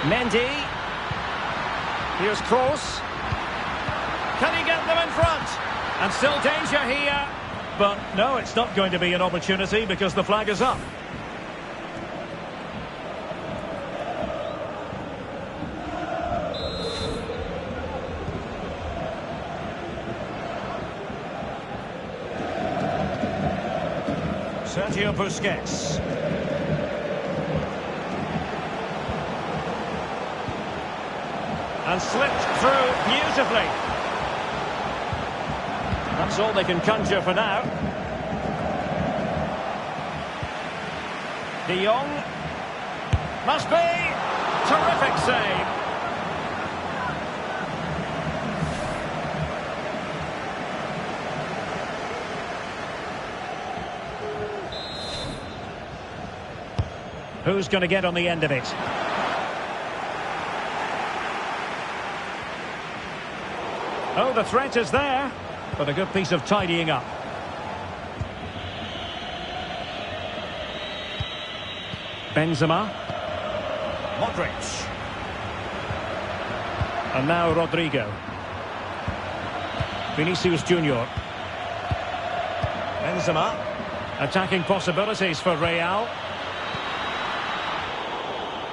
Mendy. Here's Kroos. Can he get them in front? And still danger here. But no, it's not going to be an opportunity because the flag is up. Sergio Busquets. And slipped through beautifully. That's all they can conjure for now. De Jong. Must be. Terrific save. Who's going to get on the end of it? Oh, the threat is there, but a good piece of tidying up. Benzema. Modric. And now Rodrigo. Vinicius Junior. Benzema. Attacking possibilities for Real.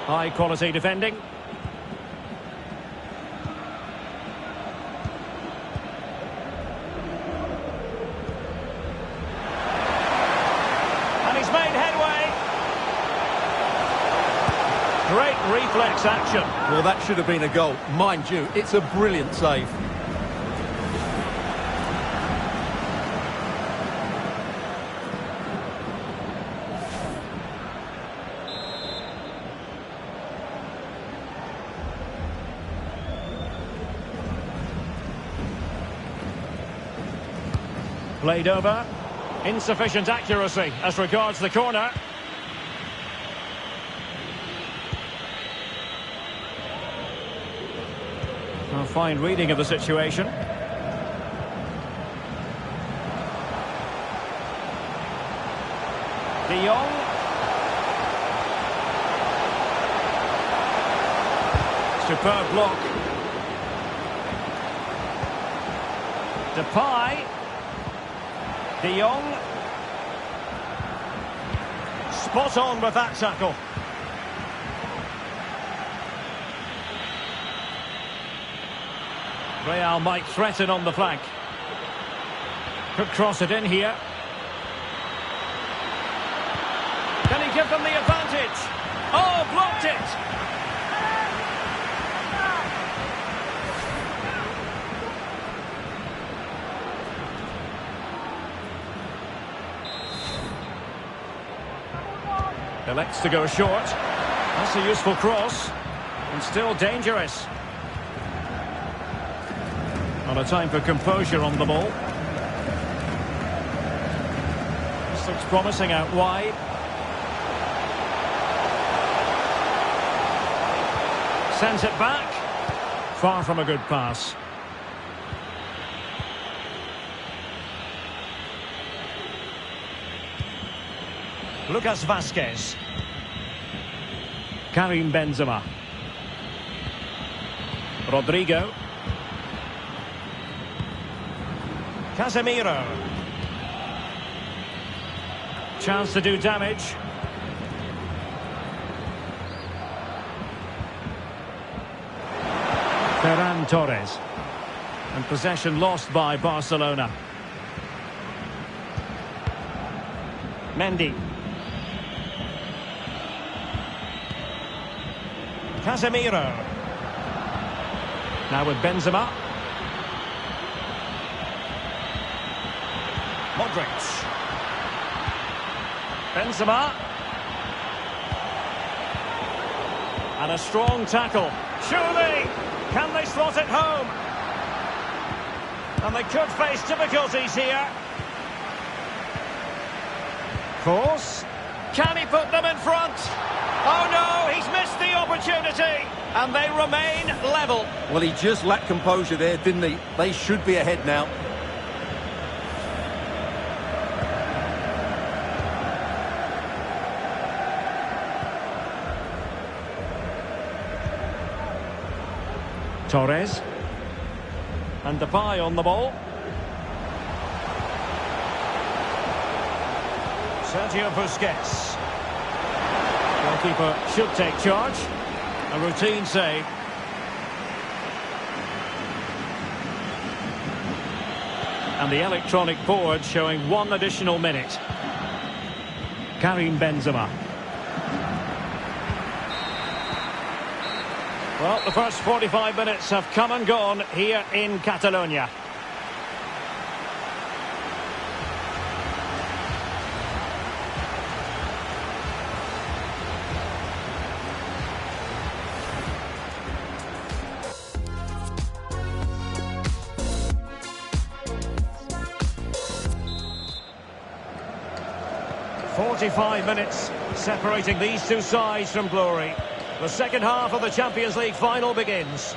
High quality defending. And he's made headway. Great reflex action. Well, that should have been a goal. Mind you, it's a brilliant save. Played over. Insufficient accuracy as regards the corner. A fine reading of the situation. De Jong. Superb block. Depay. De Jong. Spot on with that tackle. Real might threaten on the flank. Could cross it in here. Can he give them the advantage? Oh, blocked it! Elects to go short. That's a useful cross. And still dangerous. Not a time for composure on the ball. This looks promising out wide. Sends it back. Far from a good pass. Lucas Vazquez. Karim Benzema. Rodrigo. Casemiro. Chance to do damage. Ferran Torres. And possession lost by Barcelona. Mendy. Casemiro. Now with Benzema. Modric. Benzema. And a strong tackle. Surely! Can they slot it home? And they could face difficulties here. Force. Can he put them in front? Oh no, he's missed the opportunity. And they remain level. Well, he just lacked composure there, didn't he? They should be ahead now. Torres. And Depay on the ball. Sergio Busquets. Goalkeeper should take charge. A routine save. And the electronic board showing 1 additional minute. Karim Benzema. Well, the first 45 minutes have come and gone here in Catalonia. "45 minutes separating these two sides from glory. The second half of the Champions League final begins.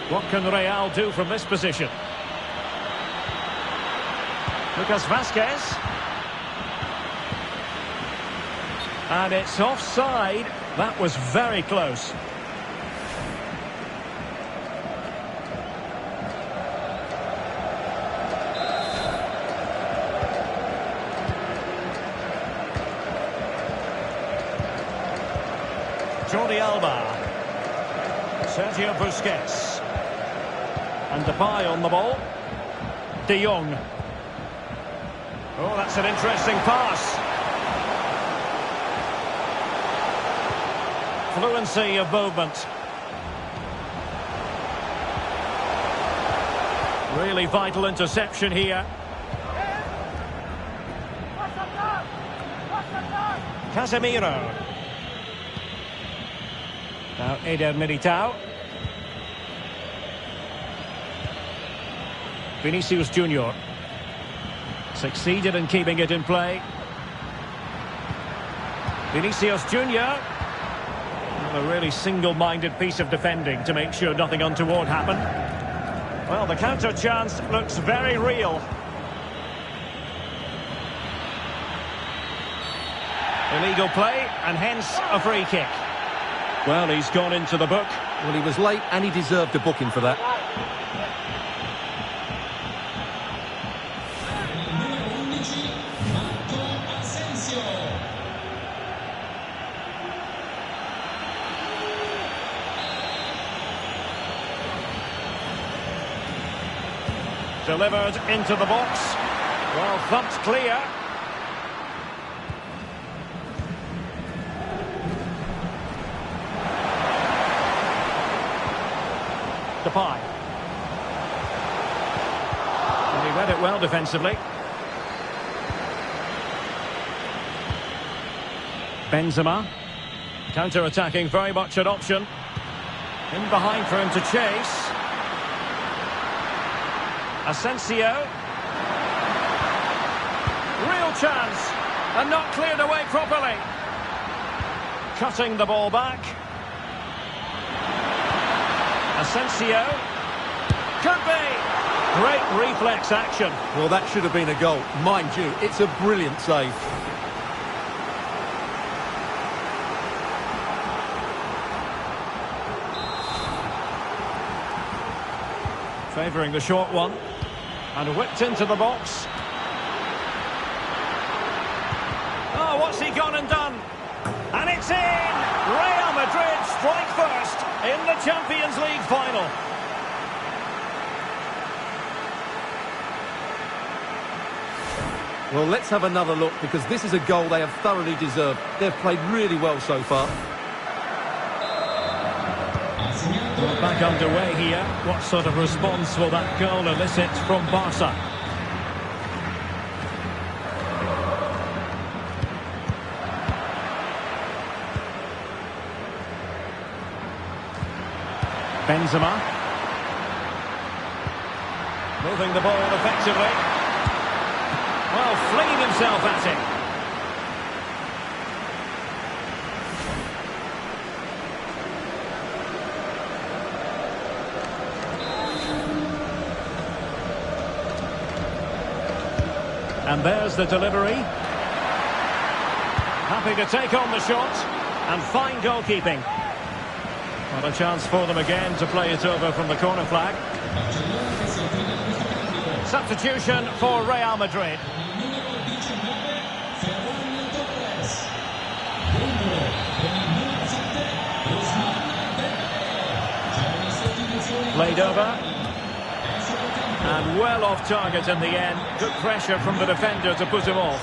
What can Real do from this position? Lucas Vazquez. And it's offside. That was very close. Jordi Alba. Sergio Busquets. And Depay on the ball. De Jong. Oh, that's an interesting pass. Fluency of movement. Really vital interception here. Casemiro. Now Eder Militao. Vinicius Junior. Succeeded in keeping it in play. Vinicius Junior. A really single-minded piece of defending to make sure nothing untoward happened. Well, the counter chance looks very real. Illegal play, and hence a free kick. Well, he's gone into the book. Well, he was late and he deserved a booking for that. Delivered into the box. Well, thumped clear. Depay. And he read it well defensively. Benzema. Counter-attacking, very much an option. In behind for him to chase. Asensio. Real chance. And not cleared away properly. Cutting the ball back. Asensio. Could be. Great reflex action. Well, that should have been a goal. Mind you, it's a brilliant save. Favouring the short one. And whipped into the box. Oh, what's he gone and done? And it's in! Real Madrid strike first in the Champions League final. Well, let's have another look, because this is a goal they have thoroughly deserved. They've played really well so far. Back underway here. What sort of response will that goal elicit from Barca? Benzema. Moving the ball effectively. Well, flinging himself at it. And there's the delivery. Happy to take on the shot. And fine goalkeeping. Well, a chance for them again to play it over from the corner flag. Substitution for Real Madrid. Played over. And well off target in the end. Good pressure from the defender to put him off.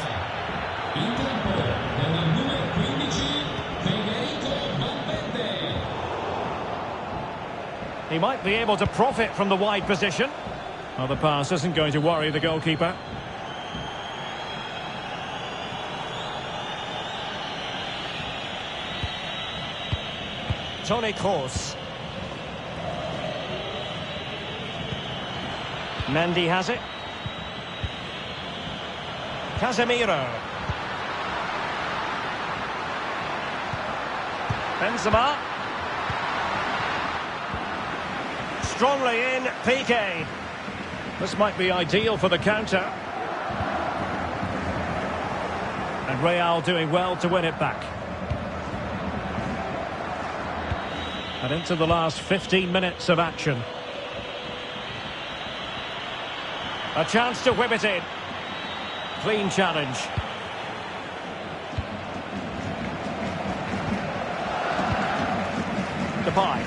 He might be able to profit from the wide position. Well, the pass isn't going to worry the goalkeeper. Toni Kroos. Mendy has it. Casemiro. Benzema. Strongly in, Piqué. This might be ideal for the counter. And Real doing well to win it back. And into the last 15 minutes of action. A chance to whip it in. Clean challenge. Depay.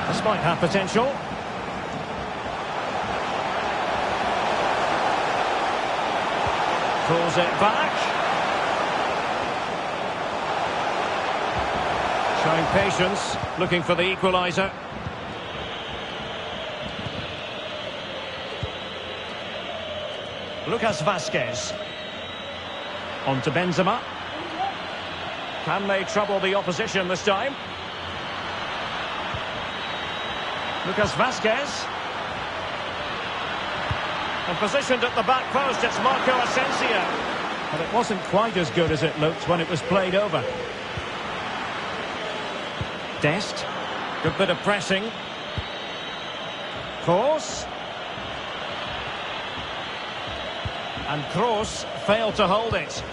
This might have potential. Pulls it back. Showing patience, looking for the equaliser. Lucas Vazquez. On to Benzema. Can they trouble the opposition this time? Lucas Vazquez. And positioned at the back post, it's Marco Asensio. But it wasn't quite as good as it looked when it was played over. Dest. Good bit of pressing. Kroos. And Kroos failed to hold it.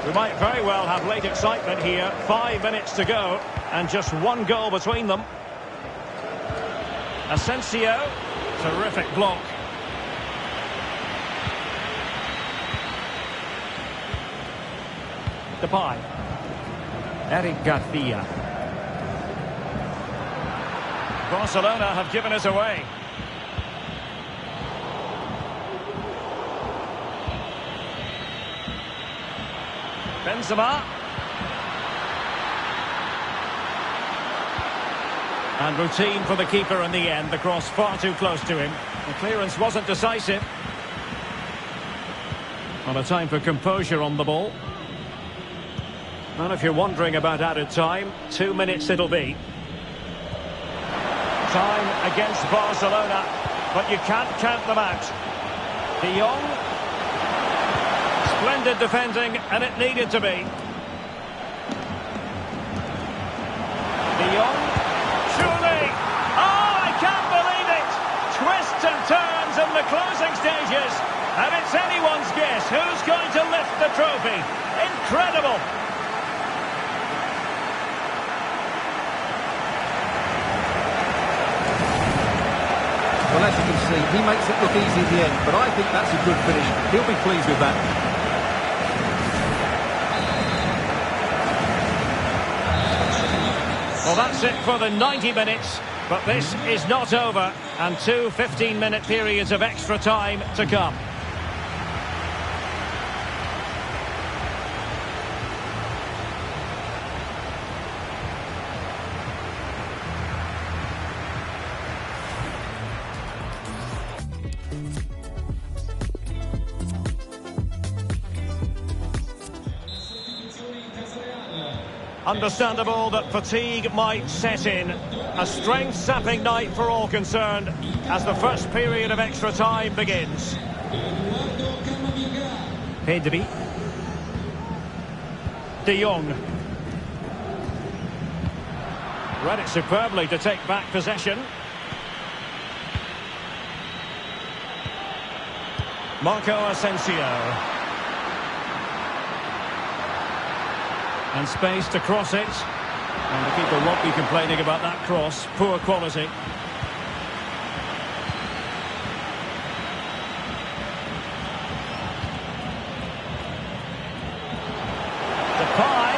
We might very well have late excitement here. 5 minutes to go. And just one goal between them. Asensio. Terrific block. Depay. Eric Garcia. Barcelona have given it away. Benzema. And routine for the keeper in the end. The cross far too close to him. The clearance wasn't decisive. Well, a time for composure on the ball. And if you're wondering about added time, 2 minutes it'll be. Time against Barcelona, but you can't count them out. De Jong. Splendid defending, and it needed to be. De Jong. Surely. Oh, I can't believe it. Twists and turns in the closing stages. And it's anyone's guess who's going to lift the trophy. Incredible. Well, as you can see, he makes it look easy in the end, but I think that's a good finish. He'll be pleased with that. Well, that's it for the 90 minutes, but this is not over, and 2 15-minute periods of extra time to come. Understandable that fatigue might set in. A strength-sapping night for all concerned as the first period of extra time begins. Pedri. De Jong. Read it superbly to take back possession. Marco Asensio. And space to cross it. And the keeper won't be complaining about that cross. Poor quality. Depay.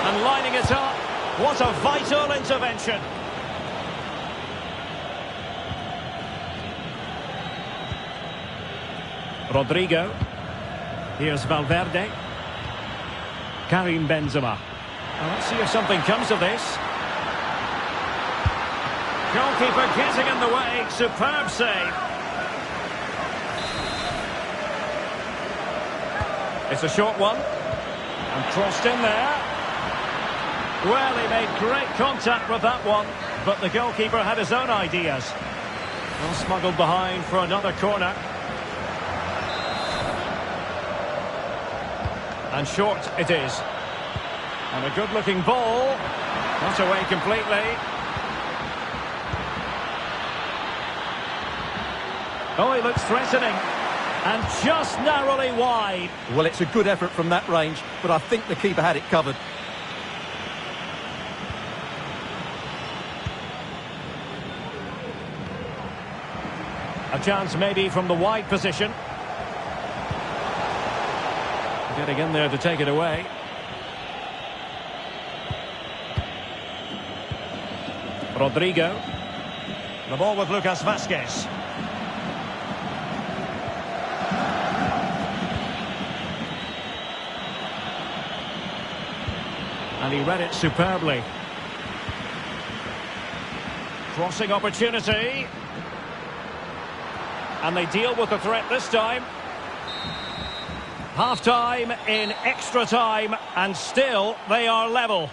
And lining it up. What a vital intervention. Rodrigo. Here's Valverde. Karim Benzema. Well, let's see if something comes of this. Goalkeeper getting in the way. Superb save. It's a short one. And crossed in there. Well, he made great contact with that one. But the goalkeeper had his own ideas. Well, smuggled behind for another corner. And short it is. And a good-looking ball. Not away completely. Oh, he looks threatening. And just narrowly wide. Well, it's a good effort from that range, but I think the keeper had it covered. A chance maybe from the wide position. Getting in there to take it away. Rodrigo. The ball with Lucas Vázquez. And he read it superbly. Crossing opportunity. And they deal with the threat this time. Half-time in extra time, and still they are level.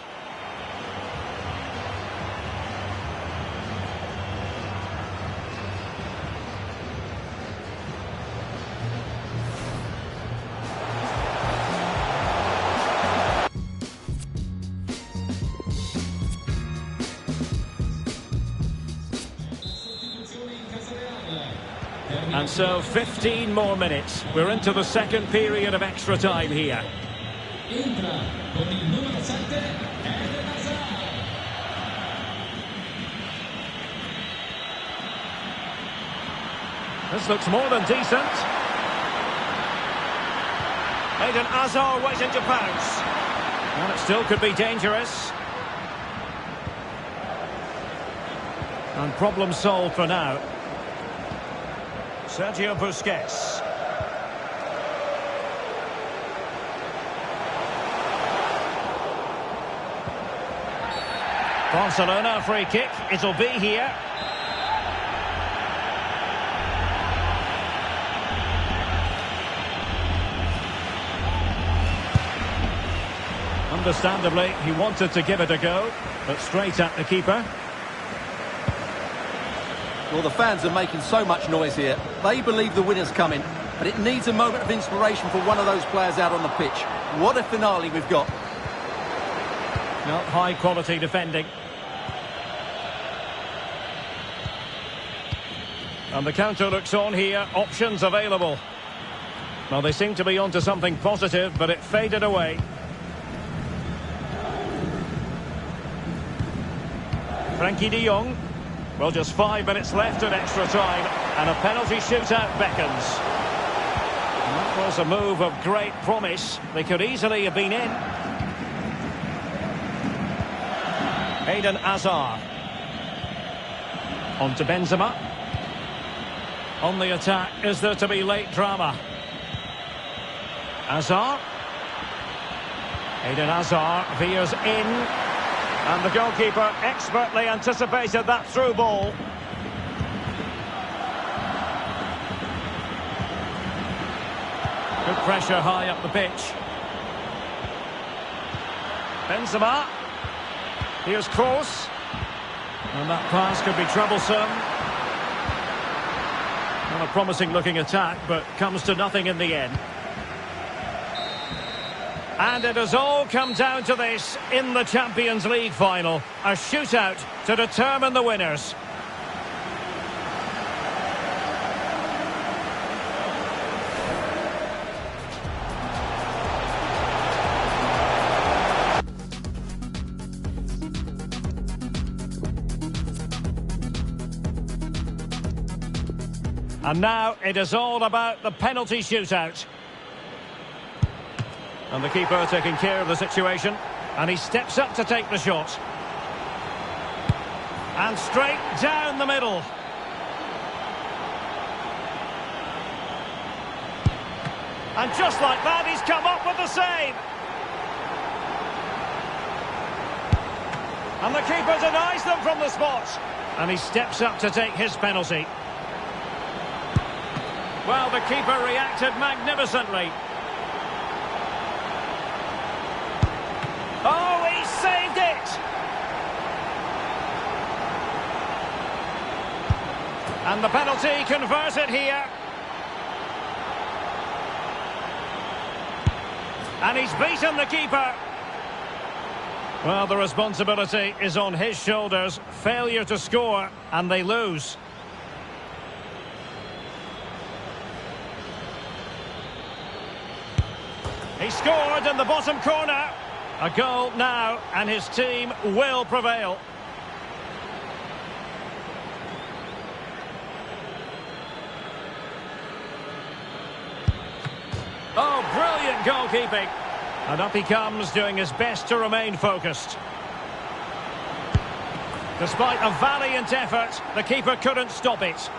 And so 15 more minutes. We're into the second period of extra time here. This looks more than decent. Eden Hazard waiting to pounce. And it still could be dangerous. And problem solved for now. Sergio Busquets. Barcelona free kick. It'll be here. Understandably, he wanted to give it a go, but straight at the keeper. Well, the fans are making so much noise here. They believe the winner's coming, but it needs a moment of inspiration for one of those players out on the pitch. What a finale we've got. Well, high-quality defending. And the counter looks on here. Options available. Well, they seem to be onto something positive, but it faded away. Frankie de Jong. Well, just 5 minutes left at extra time, and a penalty shootout beckons. And that was a move of great promise. They could easily have been in. Eden Hazard. On to Benzema. On the attack, is there to be late drama? Hazard. Eden Hazard veers in. And the goalkeeper expertly anticipated that through ball. Good pressure high up the pitch. Benzema. Here's Kroos. And that pass could be troublesome. Not a promising looking attack, but comes to nothing in the end. And it has all come down to this in the Champions League final. A shootout to determine the winners. And now it is all about the penalty shootout. And the keeper taking care of the situation. And he steps up to take the shot. And straight down the middle. And just like that, he's come up with the save. And the keeper denies them from the spot. And he steps up to take his penalty. Well, the keeper reacted magnificently. Oh, he saved it! And the penalty converted here. And he's beaten the keeper. Well, the responsibility is on his shoulders. Failure to score, and they lose. He scored in the bottom corner. A goal now, and his team will prevail. Oh, brilliant goalkeeping. And up he comes, doing his best to remain focused. Despite a valiant effort, the keeper couldn't stop it.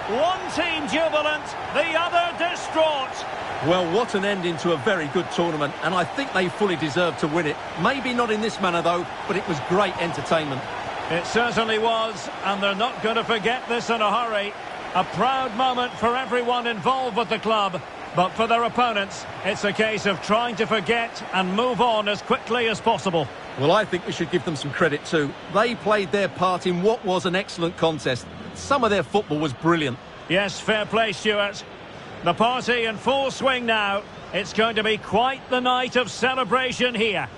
One team jubilant, the other distraught. Well, what an ending to a very good tournament, and I think they fully deserve to win it. Maybe not in this manner, though, but it was great entertainment. It certainly was, and they're not going to forget this in a hurry. A proud moment for everyone involved with the club, but for their opponents, it's a case of trying to forget and move on as quickly as possible. Well, I think we should give them some credit too. They played their part in what was an excellent contest. Some of their football was brilliant. Yes, fair play, Stuart. The party in full swing now. It's going to be quite the night of celebration here.